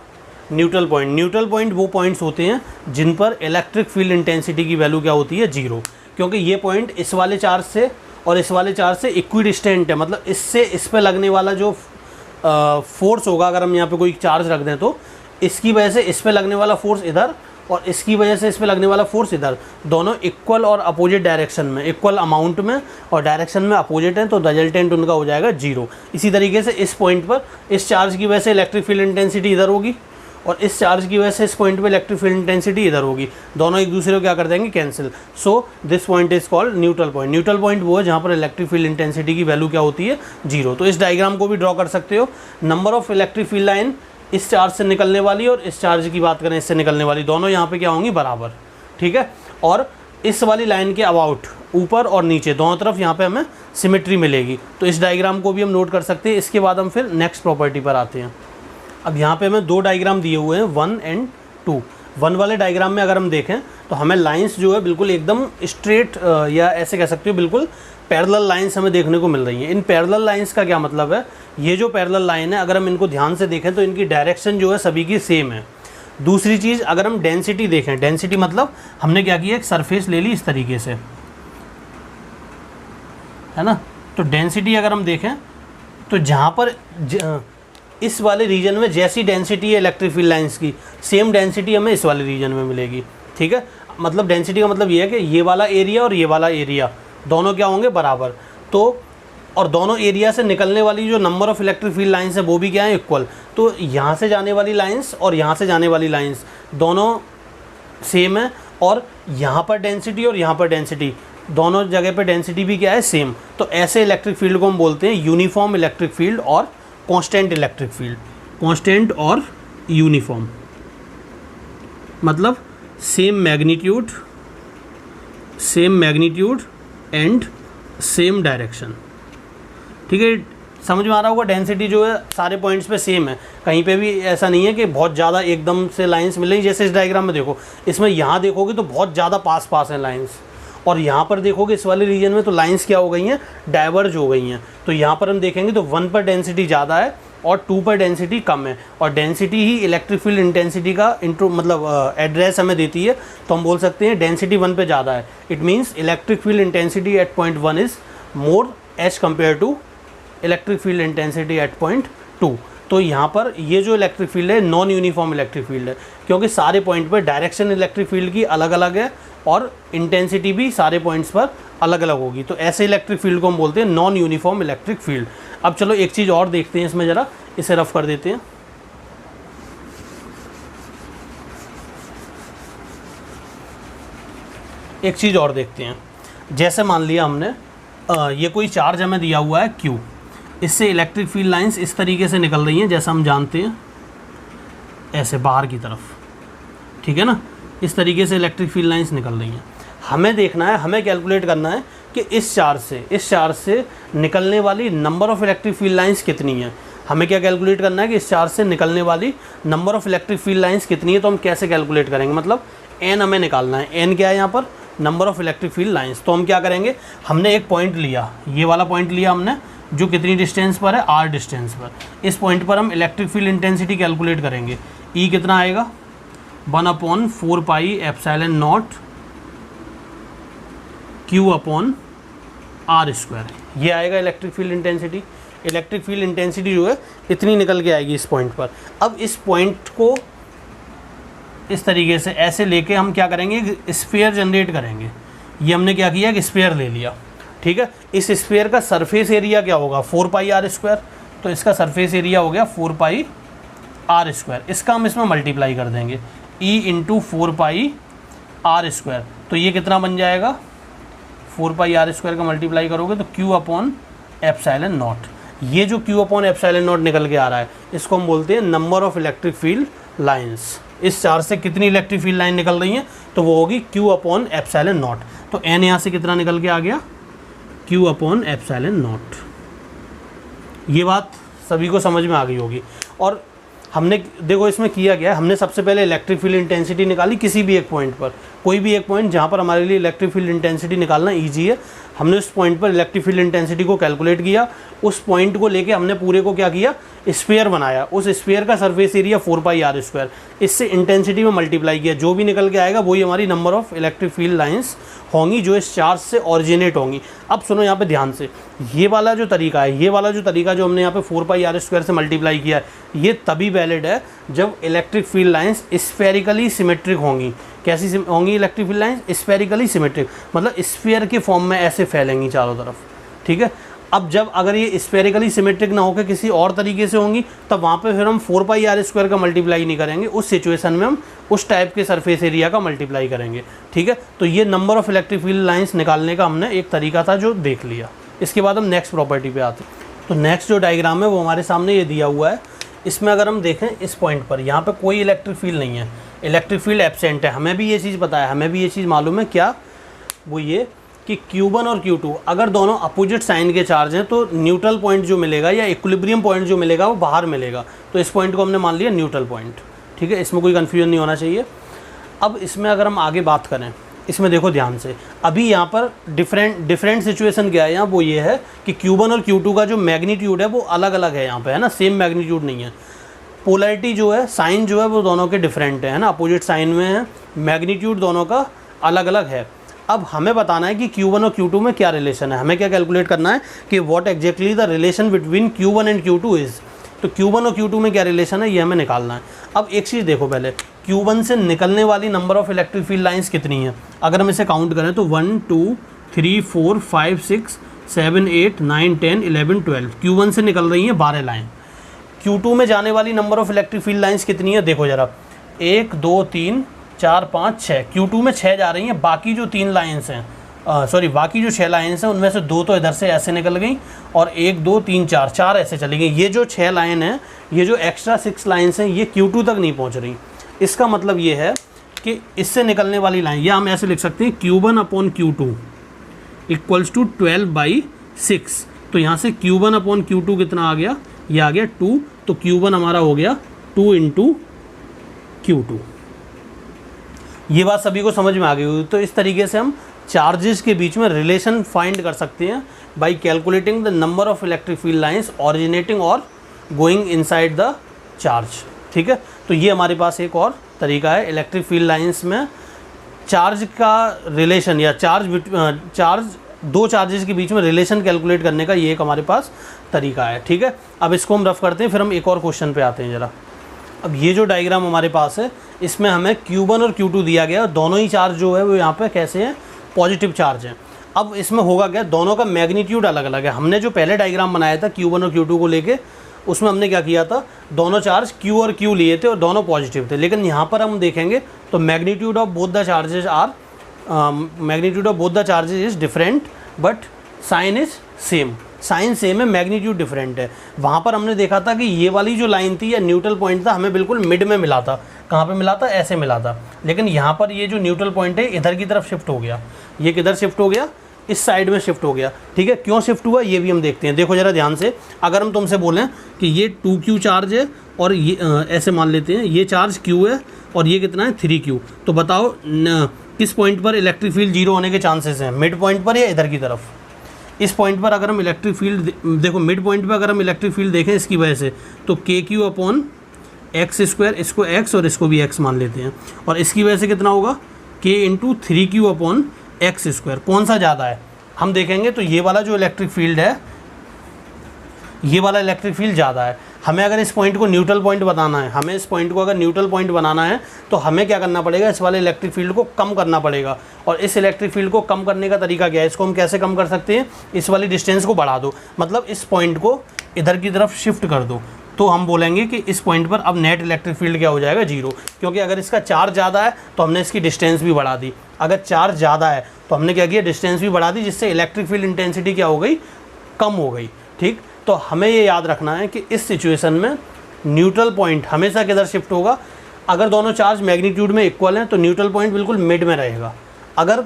न्यूट्रल पॉइंट। न्यूट्रल पॉइंट वो पॉइंट्स होते हैं जिन पर इलेक्ट्रिक फील्ड इंटेंसिटी की वैल्यू क्या होती है, 0। क्योंकि ये पॉइंट इस वाले चार्ज से और इस वाले चार्ज से इक्विडिस्टेंट है, मतलब इससे इस पे लगने वाला जो फोर्स होगा, अगर हम यहाँ पे कोई चार्ज रख दें तो इसकी वजह से इस पे लगने वाला फोर्स इधर और इसकी वजह से इस पे लगने वाला फोर्स इधर, दोनों इक्वल और अपोजिट डायरेक्शन में, इक्वल अमाउंट में और डायरेक्शन में अपोजिट हैं, तो रिजल्टेंट उनका हो जाएगा 0। इसी तरीके से इस पॉइंट पर इस चार्ज की वजह से इलेक्ट्रिक फील्ड इंटेंसिटी इधर होगी और इस चार्ज की वजह से इस पॉइंट पे इलेक्ट्रिक फील्ड इंटेंसिटी इधर होगी, दोनों एक दूसरे को क्या कर देंगे, cancel. So this point is called neutral point. Neutral point वो है जहाँ पर इलेक्ट्रिक फील्ड इंटेंसिटी की वैल्यू क्या होती है, 0। तो इस डायग्राम को भी ड्रॉ कर सकते हो। Number of electric field line इस चार्ज से निकलने वाली और इस चार्ज की बात करें इससे निकलने वाली, दोनों यहाँ पे क्या होंगी, बराबर, ठीक है। और इस वाली लाइन के अबाउट ऊपर और नीचे दोनों तरफ यहाँ पे हमें सिमेट्री मिलेगी। तो इस डायग्राम को भी हम नोट कर सकते हैं। इसके बाद हम फिर नेक्स्ट प्रॉपर्टी पर आते हैं। अब यहाँ पे हमें 2 डायग्राम दिए हुए हैं, 1 और 2। 1 वाले डायग्राम में अगर हम देखें तो हमें लाइंस जो है बिल्कुल एकदम स्ट्रेट या ऐसे कह सकते हो बिल्कुल पैरेलल लाइंस हमें देखने को मिल रही हैं। इन पैरेलल लाइंस का क्या मतलब है, ये जो पैरेलल लाइन है अगर हम इनको ध्यान से देखें तो इनकी डायरेक्शन जो है सभी की सेम है। दूसरी चीज़, अगर हम डेंसिटी देखें, डेंसिटी मतलब हमने क्या किया, एक सरफेस ले ली इस तरीके से, है ना। तो डेंसिटी अगर हम देखें तो जहाँ पर इस वाले रीजन में जैसी डेंसिटी है इलेक्ट्रिक फील्ड लाइंस की, सेम डेंसिटी हमें इस वाले रीजन में मिलेगी, ठीक है। मतलब डेंसिटी का मतलब ये है कि ये वाला एरिया और ये वाला एरिया दोनों क्या होंगे, बराबर। तो और दोनों एरिया से निकलने वाली जो number of electric field lines है वो भी क्या है, इक्वल। तो यहाँ से जाने वाली लाइंस और यहाँ से जाने वाली लाइंस दोनों सेम है, और यहाँ पर डेंसिटी और यहाँ पर डेंसिटी, दोनों जगह पर डेंसिटी भी क्या है, सेम। तो ऐसे इलेक्ट्रिक फील्ड को हम बोलते हैं यूनिफॉर्म इलेक्ट्रिक फील्ड और कांस्टेंट इलेक्ट्रिक फील्ड। कांस्टेंट और यूनिफॉर्म मतलब same magnitude and same direction, ठीक है। समझ में आ रहा होगा। डेंसिटी जो है सारे पॉइंट्स पे सेम है, कहीं पे भी ऐसा नहीं है कि बहुत ज़्यादा एकदम से लाइंस मिल रही। जैसे इस डायग्राम में देखो, इसमें यहाँ देखोगे तो बहुत ज़्यादा पास हैं लाइंस, और यहाँ पर देखोगे इस वाले रीजन में तो लाइंस क्या हो गई हैं, डाइवर्ज हो गई हैं। तो यहाँ पर हम देखेंगे तो 1 पर डेंसिटी ज़्यादा है और 2 पर डेंसिटी कम है, और डेंसिटी ही इलेक्ट्रिक फील्ड इंटेंसिटी का मतलब एड्रेस हमें देती है। तो हम बोल सकते हैं डेंसिटी 1 पे ज़्यादा है, it means electric field intensity at point 1 is more as compare to electric field intensity at point 2। तो यहाँ पर ये जो इलेक्ट्रिक फील्ड है नॉन यूनिफॉर्म इलेक्ट्रिक फील्ड है, क्योंकि सारे पॉइंट पर डायरेक्शन इलेक्ट्रिक फील्ड की अलग अलग है और इंटेंसिटी भी सारे पॉइंट्स पर अलग अलग होगी। तो ऐसे इलेक्ट्रिक फील्ड को हम बोलते हैं नॉन यूनिफॉर्म इलेक्ट्रिक फील्ड। अब चलो एक चीज़ और देखते हैं इसमें, ज़रा इसे रफ कर देते हैं। एक चीज़ और देखते हैं, जैसे मान लिया हमने ये कोई चार्ज हमें दिया हुआ है Q, इससे इलेक्ट्रिक फील्ड लाइंस इस तरीके से निकल रही हैं, जैसा हम जानते हैं ऐसे बाहर की तरफ, ठीक है ना। इस तरीके से इलेक्ट्रिक फील्ड लाइंस निकल रही हैं। हमें देखना है, हमें कैलकुलेट करना है कि इस चार्ज से निकलने वाली number of electric field lines कितनी है। हमें क्या कैलकुलेट करना है कि इस चार्ज से निकलने वाली number of electric field lines कितनी है। तो हम कैसे कैलकुलेट करेंगे, मतलब n हमें निकालना है। n क्या है यहाँ पर, number of electric field lines. तो हम क्या करेंगे, हमने एक पॉइंट लिया, ये वाला पॉइंट लिया हमने, जो कितनी डिस्टेंस पर है, r डिस्टेंस पर। इस पॉइंट पर हम इलेक्ट्रिक फील्ड इंटेंसिटी कैलकुलेट करेंगे। E कितना आएगा, 1/4 पाई एप्सिलॉन नॉट Q/r², ये आएगा electric field intensity. Electric field intensity जो है इतनी निकल के आएगी इस पॉइंट पर। अब इस पॉइंट को इस तरीके से ऐसे लेके हम क्या करेंगे, स्फीयर जनरेट करेंगे। ये हमने क्या किया, कि स्फीयर ले लिया, ठीक है। इस स्फीयर का सरफेस एरिया क्या होगा, 4πr²। तो इसका सरफेस एरिया हो गया 4πr²। इसका हम इसमें मल्टीप्लाई कर देंगे, E × 4πr²। तो ये कितना बन जाएगा, 4πr² का मल्टीप्लाई करोगे तो Q/ε0। ये जो Q/ε0 निकल के आ रहा है, इसको हम बोलते हैं number of electric field lines. इस चार्ज से कितनी इलेक्ट्रिक फील्ड लाइन निकल रही हैं, तो वो होगी Q/ε0। तो n यहाँ से कितना निकल के आ गया, Q/ε0। ये बात सभी को समझ में आ गई होगी। और हमने देखो इसमें किया गया है, हमने सबसे पहले इलेक्ट्रिक फील्ड इंटेंसिटी निकाली किसी भी एक पॉइंट पर, कोई भी एक पॉइंट जहाँ पर हमारे लिए इलेक्ट्रिक फील्ड इंटेंसिटी निकालना ईजी है, हमने उस पॉइंट पर इलेक्ट्रिक फील्ड इंटेंसिटी को कैलकुलेट किया। उस पॉइंट को लेके हमने पूरे को क्या किया, स्फीयर बनाया, उस स्फीयर का सरफेस एरिया 4πr², इससे इंटेंसिटी में मल्टीप्लाई किया, जो भी निकल के आएगा वही हमारी number of electric field lines होंगी जो इस चार्ज से ऑरिजिनेट होंगी। अब सुनो यहाँ पे ध्यान से, ये वाला जो तरीका है, ये वाला जो तरीका जो हमने यहाँ पे 4πr² से मल्टीप्लाई किया है, ये तभी वैलिड है जब electric field lines spherically symmetric होंगी। कैसी होंगी electric field lines? Spherically symmetric, मतलब स्फीयर के फॉर्म में ऐसे फैलेंगी चारों तरफ, ठीक है। अब जब अगर ये स्फेरिकली सिमेट्रिक ना होकर किसी और तरीके से होंगी, तब वहाँ पे फिर हम 4πr² का मल्टीप्लाई नहीं करेंगे, उस सिचुएशन में हम उस टाइप के सरफेस एरिया का मल्टीप्लाई करेंगे, ठीक है। तो ये number of electric field lines निकालने का हमने एक तरीका था जो देख लिया। इसके बाद हम नेक्स्ट प्रॉपर्टी पे आते हैं। तो नेक्स्ट जो डायग्राम है वो हमारे सामने ये दिया हुआ है। इसमें अगर हम देखें इस पॉइंट पर, यहाँ पर कोई इलेक्ट्रिक फील्ड नहीं है, इलेक्ट्रिक फील्ड एब्सेंट है। हमें भी ये चीज़ पता है, हमें भी ये चीज़ मालूम है, क्या वो ये कि Q1 और Q2 अगर दोनों अपोजिट साइन के चार्ज हैं तो न्यूट्रल पॉइंट जो मिलेगा या इक्विलिब्रियम पॉइंट जो मिलेगा वो बाहर मिलेगा। तो इस पॉइंट को हमने मान लिया न्यूट्रल पॉइंट, ठीक है, इसमें कोई कन्फ्यूजन नहीं होना चाहिए। अब इसमें अगर हम आगे बात करें, इसमें देखो ध्यान से, अभी यहाँ पर डिफरेंट सिचुएशन क्या है यहाँ, वो ये है कि Q1 और Q2 का जो मैग्नीट्यूड है वो अलग अलग है यहाँ पे, है ना, सेम मैग्नीट्यूड नहीं है। पोलैरिटी जो है, साइन जो है वो दोनों के डिफरेंट है ना, अपोजिट साइन में है, मैग्नीट्यूड दोनों का अलग अलग है। अब हमें बताना है कि Q1 और Q2 में क्या रिलेशन है। हमें क्या कैलकुलेट करना है कि what exactly the relation between Q1 and Q2 is. तो Q1 और Q2 में क्या रिलेशन है ये हमें निकालना है। अब एक चीज़ देखो, पहले Q1 से निकलने वाली number of electric field lines कितनी है, अगर हम इसे काउंट करें तो 1 2 3 4 5 6 7 8 9 10 11 12 Q1 से निकल रही हैं 12 लाइन। Q2 में जाने वाली number of electric field lines कितनी है, देखो ज़रा, 1 2 3 4 5 6, Q2 में 6 जा रही हैं। बाकी जो 3 लाइन्स हैं, बाकी जो 6 लाइन्स हैं उनमें से 2 तो इधर से ऐसे निकल गई और 1 2 3 4 ऐसे चली गई। ये जो 6 लाइन है, ये जो एक्स्ट्रा 6 लाइन्स हैं, ये Q2 तक नहीं पहुंच रही। इसका मतलब ये है कि इससे निकलने वाली लाइन, या हम ऐसे लिख सकते हैं Q1/Q2 इक्वल्स टू 12/6। तो यहाँ से Q1/Q2 कितना आ गया, ये आ गया 2, तो Q1 हमारा हो गया 2 × Q2। ये बात सभी को समझ में आ गई हुई। तो इस तरीके से हम चार्जेस के बीच में रिलेशन फाइंड कर सकते हैं by calculating the number of electric field lines originating और गोइंग इनसाइड द चार्ज, ठीक है। तो ये हमारे पास एक और तरीका है इलेक्ट्रिक फील्ड लाइंस में चार्ज का रिलेशन या दो चार्जेस के बीच में रिलेशन कैलकुलेट करने का, ये एक हमारे पास तरीका है, ठीक है। अब इसको हम रफ करते हैं, फिर हम एक और क्वेश्चन पे आते हैं ज़रा। अब ये जो डायग्राम हमारे पास है, इसमें हमें Q1 और Q2 दिया गया, दोनों ही चार्ज जो है वो यहाँ पे कैसे हैं, पॉजिटिव चार्ज हैं। अब इसमें होगा क्या, दोनों का मैग्नीट्यूड अलग अलग है। हमने जो पहले डायग्राम बनाया था Q1 और Q2 को लेके, उसमें हमने क्या किया था, दोनों चार्ज Q और Q लिए थे और दोनों पॉजिटिव थे। लेकिन यहाँ पर हम देखेंगे तो magnitude of both the charges is different but sign is same. Sign same है, मैग्नीट्यूड डिफरेंट है। वहाँ पर हमने देखा था कि ये वाली जो लाइन थी या न्यूट्रल पॉइंट था, हमें बिल्कुल मिड में मिला था। कहाँ पे मिला था, ऐसे मिला था। लेकिन यहाँ पर ये जो न्यूट्रल पॉइंट है इधर की तरफ शिफ्ट हो गया, ये किधर शिफ्ट हो गया, इस साइड में शिफ्ट हो गया, ठीक है। क्यों शिफ्ट हुआ ये भी हम देखते हैं। देखो ज़रा ध्यान से, अगर हम तुमसे बोलें कि ये 2Q चार्ज है और ये ऐसे मान लेते हैं ये चार्ज Q है और ये कितना है 3Q, तो बताओ किस पॉइंट पर इलेक्ट्रिक फील्ड 0 होने के चांसेस हैं, मिड पॉइंट पर या इधर की तरफ। इस पॉइंट पर अगर हम इलेक्ट्रिक फील्ड देखो, मिड पॉइंट पर अगर हम इलेक्ट्रिक फील्ड देखें इसकी वजह से, तो KQ/x², इसको x और इसको भी x मान लेते हैं, और इसकी वजह से कितना होगा, K × 3Q/x²। कौन सा ज़्यादा है हम देखेंगे तो ये वाला जो इलेक्ट्रिक फील्ड है, ये वाला इलेक्ट्रिक फील्ड ज़्यादा है। हमें अगर इस पॉइंट को न्यूट्रल पॉइंट बनाना है, हमें इस पॉइंट को अगर न्यूट्रल पॉइंट बनाना है तो हमें क्या करना पड़ेगा, इस वाले इलेक्ट्रिक फील्ड को कम करना पड़ेगा। और इस इलेक्ट्रिक फील्ड को कम करने का तरीका क्या है, इसको हम कैसे कम कर सकते हैं, इस वाली डिस्टेंस को बढ़ा दो, मतलब इस पॉइंट को इधर की तरफ शिफ्ट कर दो। तो हम बोलेंगे कि इस पॉइंट पर अब नेट इलेक्ट्रिक फील्ड क्या हो जाएगा, 0। क्योंकि अगर इसका चार्ज ज़्यादा है तो हमने इसकी डिस्टेंस भी बढ़ा दी, अगर चार्ज ज़्यादा है तो हमने क्या किया, डिस्टेंस भी बढ़ा दी, जिससे इलेक्ट्रिक फील्ड इंटेंसिटी क्या हो गई, कम हो गई, ठीक। तो हमें ये याद रखना है कि इस सिचुएशन में न्यूट्रल पॉइंट हमेशा किधर शिफ्ट होगा, अगर दोनों चार्ज मैग्नीट्यूड में इक्वल हैं तो न्यूट्रल पॉइंट बिल्कुल मिड में रहेगा। अगर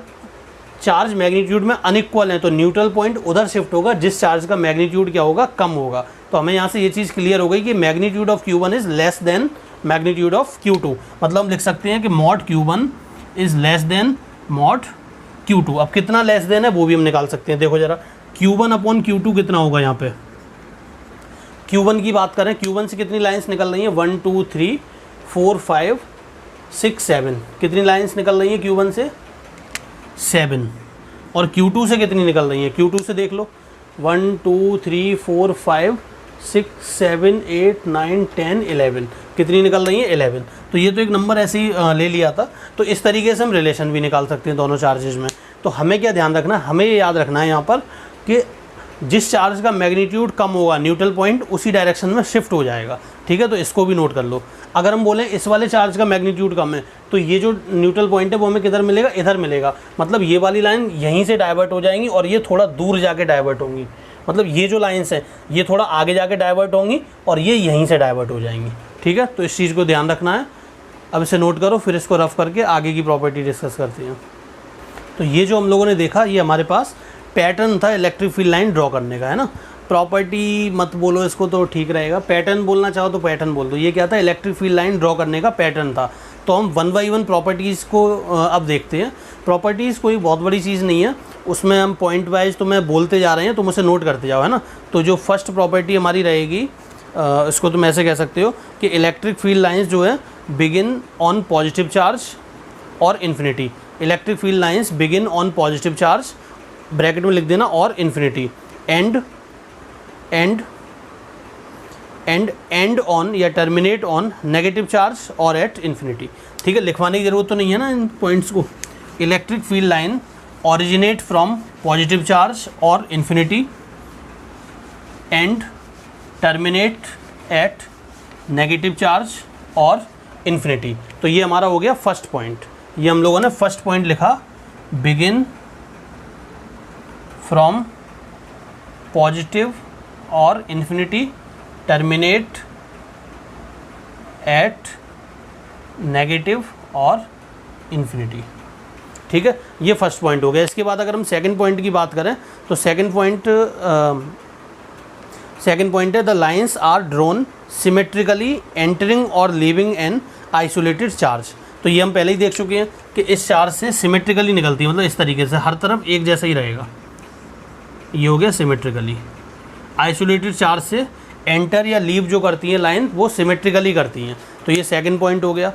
चार्ज मैग्नीट्यूड में अनइक्वल है तो न्यूट्रल पॉइंट उधर शिफ्ट होगा जिस चार्ज का मैग्नीट्यूड क्या होगा, कम होगा। तो हमें यहाँ से ये चीज़ क्लियर हो गई कि magnitude of Q1 is less than magnitude of Q2। मतलब हम लिख सकते हैं कि mod Q1 is less than mod Q2। अब कितना लेस देन है वो भी हम निकाल सकते हैं। देखो जरा Q1 अपॉन Q2 कितना होगा। यहाँ पे Q1 की बात करें, Q1 से कितनी लाइंस निकल रही हैं, 1 2 3 4 5 6 7, कितनी लाइंस निकल रही हैं Q1 से, 7। और Q2 से कितनी निकल रही हैं, Q2 से देख लो 1 2 3 4 5 6 7 8 9 10 11, कितनी निकल रही है, 11। तो ये तो एक नंबर ऐसे ही ले लिया था। तो इस तरीके से हम रिलेशन भी निकाल सकते हैं दोनों चार्जेस में। तो हमें क्या ध्यान रखना है, हमें ये याद रखना है यहाँ पर कि जिस चार्ज का मैग्नीट्यूड कम होगा न्यूट्रल पॉइंट उसी डायरेक्शन में शिफ्ट हो जाएगा। ठीक है, तो इसको भी नोट कर लो। अगर हम बोलें इस वाले चार्ज का मैग्नीट्यूड कम है तो ये जो न्यूट्रल पॉइंट है वो हमें किधर मिलेगा, इधर मिलेगा। मतलब ये वाली लाइन यहीं से डाइवर्ट हो जाएंगी और ये थोड़ा दूर जाके डाइवर्ट होंगी। मतलब ये जो लाइन्स हैं ये थोड़ा आगे जाके डाइवर्ट होंगी और ये यहीं से डाइवर्ट हो जाएंगी। ठीक है, तो इस चीज़ को ध्यान रखना है। अब इसे नोट करो, फिर इसको रफ करके आगे की प्रॉपर्टी डिस्कस करते हैं। तो ये जो हम लोगों ने देखा ये हमारे पास पैटर्न था इलेक्ट्रिक फील्ड लाइन ड्रॉ करने का, है ना। प्रॉपर्टी मत बोलो इसको तो ठीक रहेगा, पैटर्न बोलना चाहो तो पैटर्न बोल दो। ये क्या था, इलेक्ट्रिक फील्ड लाइन ड्रॉ करने का पैटर्न था। तो हम 1 बाई 1 प्रॉपर्टीज़ को अब देखते हैं। प्रॉपर्टीज़ कोई बहुत बड़ी चीज़ नहीं है, उसमें हम पॉइंट वाइज तो मैं बोलते जा रहे हैं, तो मुझसे नोट करते जाओ, है ना। तो जो फर्स्ट प्रॉपर्टी हमारी रहेगी इसको तुम ऐसे कह सकते हो कि इलेक्ट्रिक फील्ड लाइंस जो है बिगिन ऑन पॉजिटिव चार्ज और infinity. Electric field lines begin on positive charge, bracket में लिख देना, और इन्फिनिटी, एंड ऑन या टर्मिनेट ऑन नेगेटिव चार्ज और एट इन्फिनिटी। ठीक है, लिखवाने की ज़रूरत तो नहीं है ना इन पॉइंट्स को। Electric field line originate from positive charge or infinity and terminate at negative charge और infinity। तो ये हमारा हो गया फर्स्ट पॉइंट। ये हम लोगों ने फर्स्ट पॉइंट लिखा, begin from positive और infinity, terminate at negative और infinity। ठीक है, ये फर्स्ट पॉइंट हो गया। इसके बाद अगर हम सेकंड पॉइंट की बात करें तो सेकंड पॉइंट है the lines are drawn symmetrically entering और लीविंग एन आइसोलेटेड चार्ज। तो ये हम पहले ही देख चुके हैं कि इस चार्ज से सिमेट्रिकली निकलती है, मतलब इस तरीके से हर तरफ एक जैसा ही रहेगा। ये हो गया सिमेट्रिकली। आइसोलेटेड चार्ज से एंटर या लीव जो करती हैं लाइन वो सिमेट्रिकली करती हैं। तो ये सेकंड पॉइंट हो गया।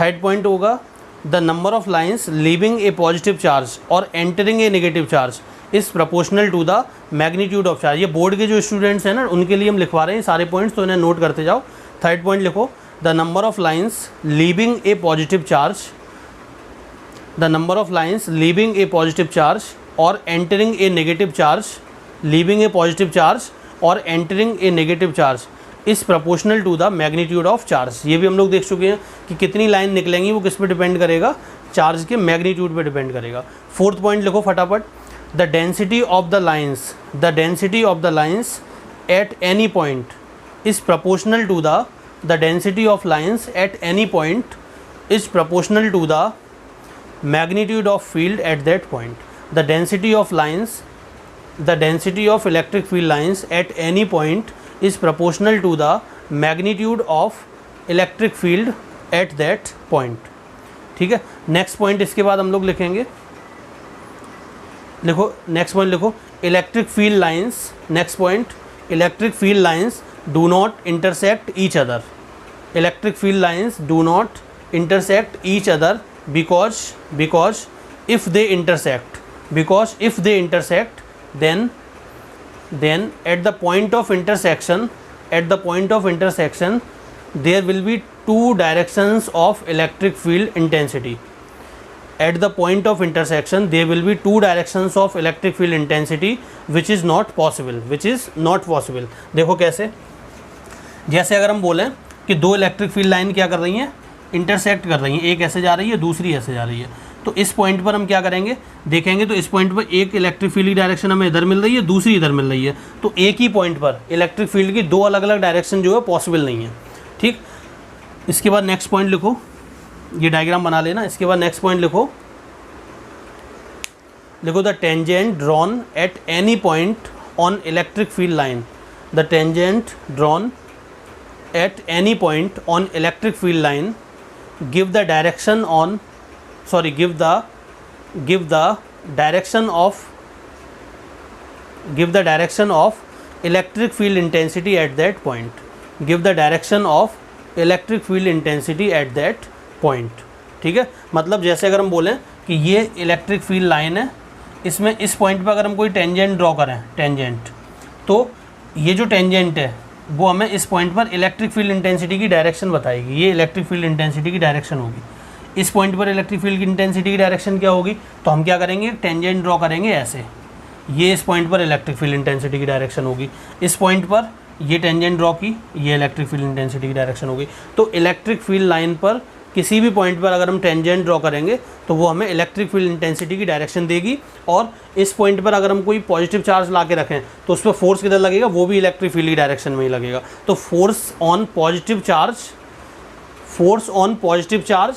थर्ड पॉइंट होगा the number of lines leaving a positive charge और entering a negative charge is proportional to the magnitude of charge. ये बोर्ड के जो स्टूडेंट्स हैं ना उनके लिए हम लिखवा रहे हैं सारे पॉइंट्स, तो इन्हें नोट करते जाओ। थर्ड पॉइंट लिखो, the number of lines leaving a positive charge, the number of lines leaving a positive charge और entering a negative charge, leaving a positive charge और entering a negative charge is proportional to the magnitude of charge. ये भी हम लोग देख चुके हैं कि कितनी लाइन निकलेंगी वो किस पे डिपेंड करेगा, चार्ज के मैग्नीट्यूड पे डिपेंड करेगा। फोर्थ पॉइंट लिखो फटाफट, the density of the lines at any point is proportional to the density of lines at any point is proportional to the magnitude of field at that point. The density of electric field lines at any point is proportional to the magnitude of electric field at that point। ठीक है, next point इसके बाद हम लोग लिखेंगे, लिखो next point लिखो, electric field lines, next point, electric field lines do not intersect each other. Electric field lines do not intersect each other because if they intersect then at the point of intersection there will be two directions of electric field intensity। At the point of intersection there will be two directions of electric field intensity which is not possible। देखो कैसे, जैसे अगर हम बोलें कि दो electric field line क्या कर रही हैं, इंटरसेक्ट कर रही हैं, एक ऐसे जा रही है दूसरी ऐसे जा रही है। तो इस पॉइंट पर हम क्या करेंगे, देखेंगे तो इस पॉइंट पर एक इलेक्ट्रिक फील्ड की डायरेक्शन हमें इधर मिल रही है, दूसरी इधर मिल रही है। तो एक ही पॉइंट पर इलेक्ट्रिक फील्ड की दो अलग अलग डायरेक्शन जो है पॉसिबल नहीं है। ठीक, इसके बाद नेक्स्ट पॉइंट लिखो, ये डायग्राम बना लेना। इसके बाद नेक्स्ट पॉइंट लिखो the tangent drawn at any point on electric field line the tangent drawn at any point on electric field line give the direction of electric field intensity eight that point, give the direction of electric field intensity eight that point. ठीक है, मतलब जैसे अगर हम बोलें कि ये electric field line है, इसमें इस पॉइंट पर अगर हम कोई टेंजेंट ड्रॉ करें, टेंजेंट, तो ये जो टेंजेंट है वो हमें इस पॉइंट पर इलेक्ट्रिक फील्ड इंटेंसिटी की डायरेक्शन बताएगी। ये इलेक्ट्रिक फील्ड इंटेंसिटी की डायरेक्शन होगी। इस पॉइंट पर इलेक्ट्रिक फील्ड की इंटेंसिटी की डायरेक्शन क्या होगी, तो हम क्या करेंगे, टेंजेंट ड्रॉ करेंगे ऐसे, ये इस पॉइंट पर इलेक्ट्रिक फील्ड इंटेंसिटी की डायरेक्शन होगी। इस पॉइंट पर ये टेंजेंट ड्रॉ की, ये इलेक्ट्रिक फील्ड इंटेंसिटी की डायरेक्शन होगी। तो इलेक्ट्रिक फील्ड लाइन पर किसी भी पॉइंट पर अगर हम टेंजेंट ड्रॉ करेंगे तो वो हमें इलेक्ट्रिक फील्ड इंटेंसिटी की डायरेक्शन देगी। और इस पॉइंट पर अगर हम कोई पॉजिटिव चार्ज ला के रखें तो उस पर फोर्स किधर लगेगा, वो भी इलेक्ट्रिक फील्ड की डायरेक्शन में ही लगेगा। तो फोर्स ऑन पॉजिटिव चार्ज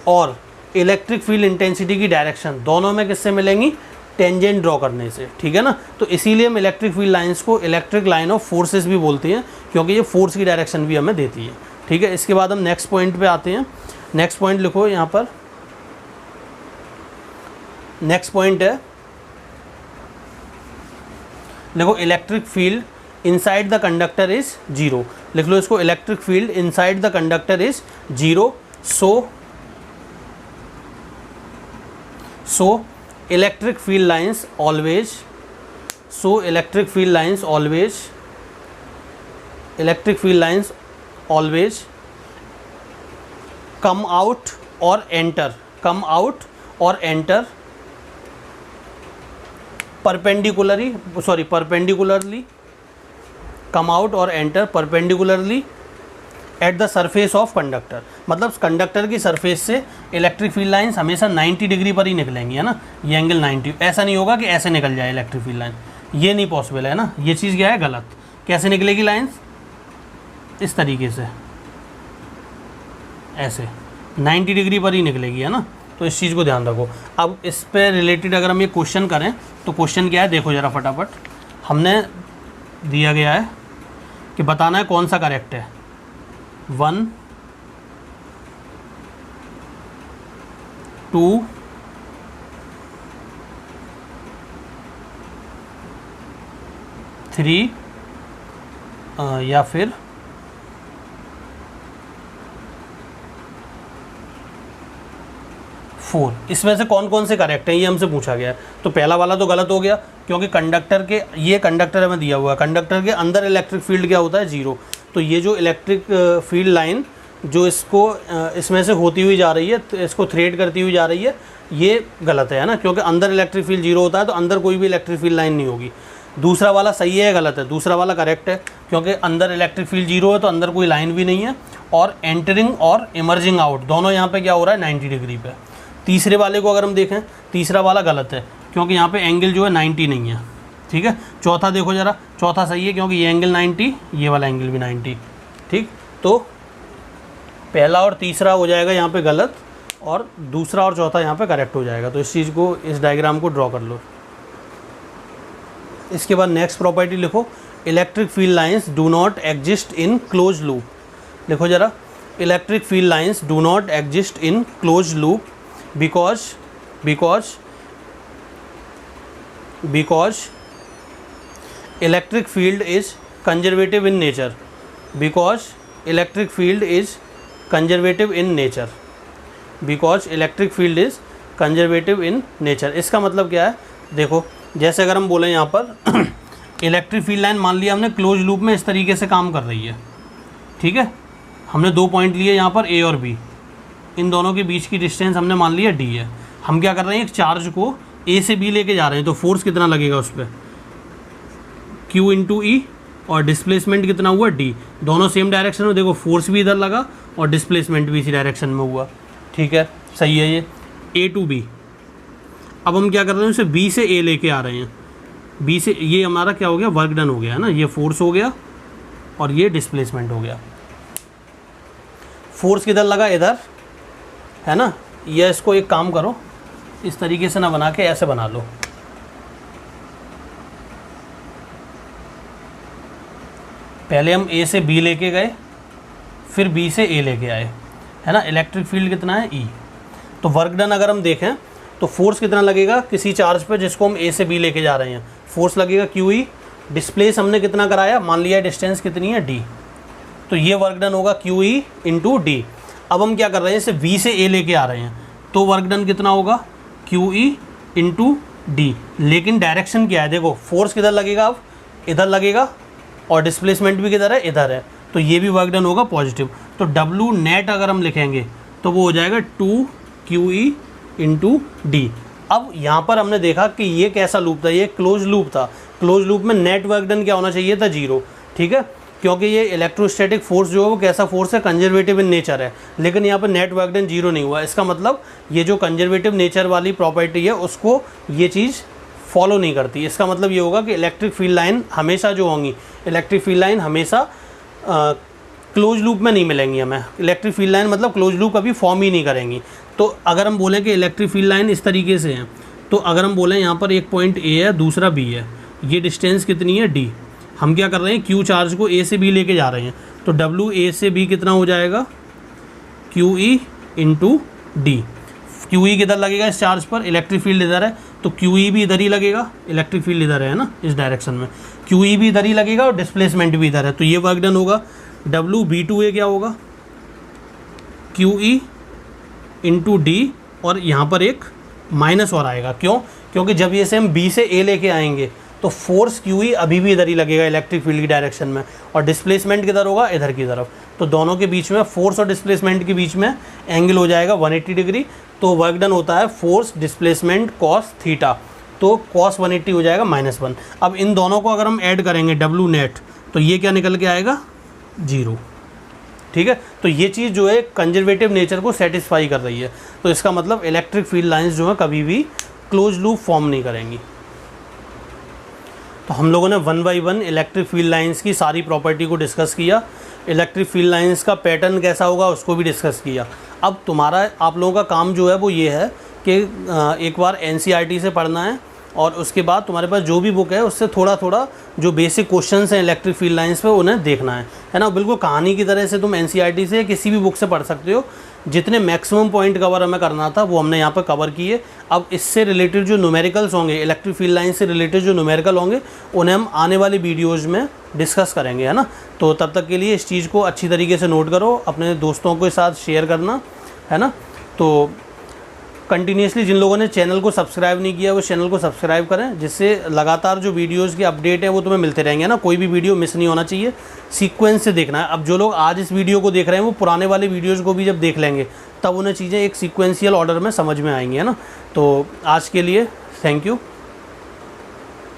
और इलेक्ट्रिक फील्ड इंटेंसिटी की डायरेक्शन दोनों में किससे मिलेंगी, टेंजेंट ड्रॉ करने से। ठीक है ना, तो इसीलिए हम इलेक्ट्रिक फील्ड लाइंस को इलेक्ट्रिक लाइन ऑफ फोर्सेस भी बोलते हैं, क्योंकि ये फोर्स की डायरेक्शन भी हमें देती है। ठीक है, इसके बाद हम नेक्स्ट पॉइंट पे आते हैं। नेक्स्ट पॉइंट लिखो यहाँ पर, नेक्स्ट पॉइंट है, देखो electric field inside the conductor is zero. लिख लो इसको, electric field inside the conductor is zero. So electric field lines always come out or enter perpendicularly come out or enter perpendicularly at the surface of conductor। मतलब conductor की surface से electric field lines हमेशा 90 degree पर ही निकलेंगी, है ना, ये angle 90। ऐसा नहीं होगा कि ऐसे निकल जाए इलेक्ट्रिक फील्ड लाइन, ये नहीं पॉसिबल है ना, ये चीज़ क्या है, गलत। कैसे निकलेगी लाइंस, इस तरीके से, ऐसे 90 डिग्री पर ही निकलेगी, है ना। तो इस चीज़ को ध्यान रखो। अब इस पे रिलेटेड अगर हम ये क्वेश्चन करें तो क्वेश्चन क्या है, देखो ज़रा फटाफट। हमने दिया गया है कि बताना है कौन सा करेक्ट है, 1 2 3 या फिर 4, इसमें से कौन कौन से करेक्ट हैं, ये हमसे पूछा गया है। तो पहला वाला तो गलत हो गया, क्योंकि कंडक्टर के, ये कंडक्टर हमें दिया हुआ है, कंडक्टर के अंदर इलेक्ट्रिक फील्ड क्या होता है, जीरो। तो ये जो इलेक्ट्रिक फील्ड लाइन जो इसको इसमें से होती हुई जा रही है, तो इसको थ्रेड करती हुई जा रही है, ये गलत है ना, क्योंकि अंदर इलेक्ट्रिक फील्ड जीरो होता है, तो अंदर कोई भी इलेक्ट्रिक फील्ड लाइन नहीं होगी। दूसरा वाला सही है, गलत है, दूसरा वाला करेक्ट है, क्योंकि अंदर इलेक्ट्रिक फील्ड जीरो है, तो अंदर कोई लाइन भी नहीं है। और एंटरिंग और इमर्जिंग आउट दोनों यहाँ पे क्या हो रहा है, 90 डिग्री पे। तीसरे वाले को अगर हम देखें, तीसरा वाला गलत है, क्योंकि यहाँ पे एंगल जो है 90 नहीं है। ठीक है, चौथा देखो ज़रा, चौथा सही है, क्योंकि ये एंगल 90, ये वाला एंगल भी 90। ठीक, तो पहला और तीसरा हो जाएगा यहाँ पे गलत, और दूसरा और चौथा यहाँ पे करेक्ट हो जाएगा। तो इस चीज़ को, इस डायग्राम को ड्रॉ कर लो। इसके बाद नेक्स्ट प्रॉपर्टी लिखो, electric field lines do not exist in close loop. लिखो ज़रा, electric field lines do not exist in close loop because electric field is conservative in nature, because electric field is conservative in nature, because electric field is conservative in nature। इसका मतलब क्या है, देखो जैसे अगर हम बोलें यहाँ पर इलेक्ट्रिक फील्ड लाइन मान लिया हमने क्लोज लूप में इस तरीके से काम कर रही है। ठीक है, हमने 2 पॉइंट लिए यहाँ पर, A और B, इन दोनों के बीच की डिस्टेंस हमने मान लिया D है। हम क्या कर रहे हैं, एक चार्ज को A से B लेके जा रहे हैं, तो फोर्स कितना लगेगा उस पर, Q इंटू E, और डिस्प्लेसमेंट कितना हुआ, D। दोनों सेम डायरेक्शन में, देखो फोर्स भी इधर लगा और डिस्प्लेसमेंट भी इसी डायरेक्शन में हुआ। ठीक है, सही है ये, A टू B। अब हम क्या कर रहे हैं, उसे B से A लेके आ रहे हैं, B से, ये हमारा क्या हो गया, वर्क डन हो गया है ना, ये फोर्स हो गया और ये डिस्प्लेसमेंट हो गया। फोर्स किधर लगा, इधर, है ना। या इसको एक काम करो, इस तरीके से ना बना के ऐसे बना लो, पहले हम ए से बी लेके गए, फिर बी से ए लेके आए, है ना। इलेक्ट्रिक फील्ड कितना है ई। तो वर्क डन अगर हम देखें तो फोर्स कितना लगेगा किसी चार्ज पे जिसको हम ए से बी लेके जा रहे हैं, फोर्स लगेगा क्यू ई। डिस्प्लेस हमने कितना कराया, मान लिया डिस्टेंस कितनी है डी, तो ये वर्क डन होगा क्यू ई इंटू डी। अब हम क्या कर रहे हैं, इसे बी से ए लेके आ रहे हैं, तो वर्क डन कितना होगा क्यू ई इंटू डी। लेकिन डायरेक्शन क्या है, देखो फोर्स किधर लगेगा, अब इधर लगेगा और डिस्प्लेसमेंट भी किधर है, इधर है, तो ये भी वर्क डन होगा पॉजिटिव। तो डब्लू नेट अगर हम लिखेंगे तो वो हो जाएगा 2 क्यू ई इंटू डी। अब यहाँ पर हमने देखा कि ये कैसा लूप था, ये क्लोज लूप था। क्लोज लूप में नेट वर्क डन क्या होना चाहिए था, 0, ठीक है, क्योंकि ये इलेक्ट्रोस्टैटिक फोर्स जो है वो कैसा फोर्स है, कंजर्वेटिव इन नेचर है। लेकिन यहाँ पर नेट वर्क डन 0 नहीं हुआ, इसका मतलब ये जो कंजर्वेटिव नेचर वाली प्रॉपर्टी है उसको ये चीज़ फॉलो नहीं करती। इसका मतलब ये होगा कि इलेक्ट्रिक फील्ड लाइन हमेशा जो होंगी, इलेक्ट्रिक फील्ड लाइन हमेशा क्लोज लूप में नहीं मिलेंगी हमें। इलेक्ट्रिक फील्ड लाइन मतलब क्लोज लूप कभी फॉर्म ही नहीं करेंगी। तो अगर हम बोलें कि इलेक्ट्रिक फील्ड लाइन इस तरीके से है, तो अगर हम बोलें यहाँ पर एक पॉइंट ए है, दूसरा बी है, ये डिस्टेंस कितनी है डी, हम क्या कर रहे हैं, क्यू चार्ज को ए से बी लेके जा रहे हैं, तो डब्ल्यू ए से बी कितना हो जाएगा, Q E into D. Q E किधर लगेगा इस चार्ज पर, इलेक्ट्रिक फील्ड इधर है, तो क्यू ई भी इधर ही लगेगा, इलेक्ट्रिक फील्ड इधर है ना, इस डायरेक्शन में क्यू ई भी इधर ही लगेगा और डिस्प्लेसमेंट भी इधर है, तो ये वर्क डन होगा। डब्ल्यू बी टू ए क्या होगा, क्यू ई इंटू डी, और यहाँ पर एक माइनस और आएगा, क्यों, क्योंकि जब ये से हम बी से ए लेके आएंगे तो फोर्स क्यू ई अभी भी इधर ही लगेगा इलेक्ट्रिक फील्ड की डायरेक्शन में, और डिस्प्लेसमेंट किधर होगा, इधर की तरफ। तो दोनों के बीच में, फोर्स और डिस्प्लेसमेंट के बीच में एंगल हो जाएगा 180 डिग्री। तो वर्क डन होता है फोर्स डिस्प्लेसमेंट कॉस थीटा, तो कॉस 180 हो जाएगा -1। अब इन दोनों को अगर हम ऐड करेंगे डब्ल्यू नेट, तो ये क्या निकल के आएगा, 0, ठीक है। तो ये चीज़ जो है कंजर्वेटिव नेचर को सेटिस्फाई कर रही है। तो इसका मतलब इलेक्ट्रिक फील्ड लाइंस जो है कभी भी क्लोज लूप फॉर्म नहीं करेंगी। तो हम लोगों ने 1 बाई 1 इलेक्ट्रिक फील्ड लाइंस की सारी प्रॉपर्टी को डिस्कस किया। इलेक्ट्रिक फील्ड लाइंस का पैटर्न कैसा होगा उसको भी डिस्कस किया। अब तुम्हारा, आप लोगों का काम जो है वो ये है कि एक बार एनसीईआरटी से पढ़ना है, और उसके बाद तुम्हारे पास जो भी बुक है उससे थोड़ा थोड़ा जो बेसिक क्वेश्चंस हैं इलेक्ट्रिक फील्ड लाइंस पे उन्हें देखना है ना। बिल्कुल कहानी की तरह से तुम एनसीईआरटी से किसी भी बुक से पढ़ सकते हो। जितने मैक्सिमम पॉइंट कवर हमें करना था वो हमने यहाँ पर कवर किए। अब इससे रिलेटेड जो न्यूमेरिकल्स होंगे, इलेक्ट्रिक फील्ड लाइन से रिलेटेड जो न्यूमेरिकल होंगे, उन्हें हम आने वाली वीडियोज़ में डिस्कस करेंगे, है ना। तो तब तक के लिए इस चीज़ को अच्छी तरीके से नोट करो, अपने दोस्तों के साथ शेयर करना, है ना। तो कंटिन्यूसली जिन लोगों ने चैनल को सब्सक्राइब नहीं किया वो चैनल को सब्सक्राइब करें, जिससे लगातार जो वीडियोज़ के अपडेट हैं वो तुम्हें मिलते रहेंगे ना। कोई भी वीडियो मिस नहीं होना चाहिए, सीक्वेंस से देखना है। अब जो लोग आज इस वीडियो को देख रहे हैं वो पुराने वाले वीडियोज़ को भी जब देख लेंगे तब उन्हें चीज़ें एक सीक्वेंशियल ऑर्डर में समझ में आएंगी, है ना। तो आज के लिए थैंक यू।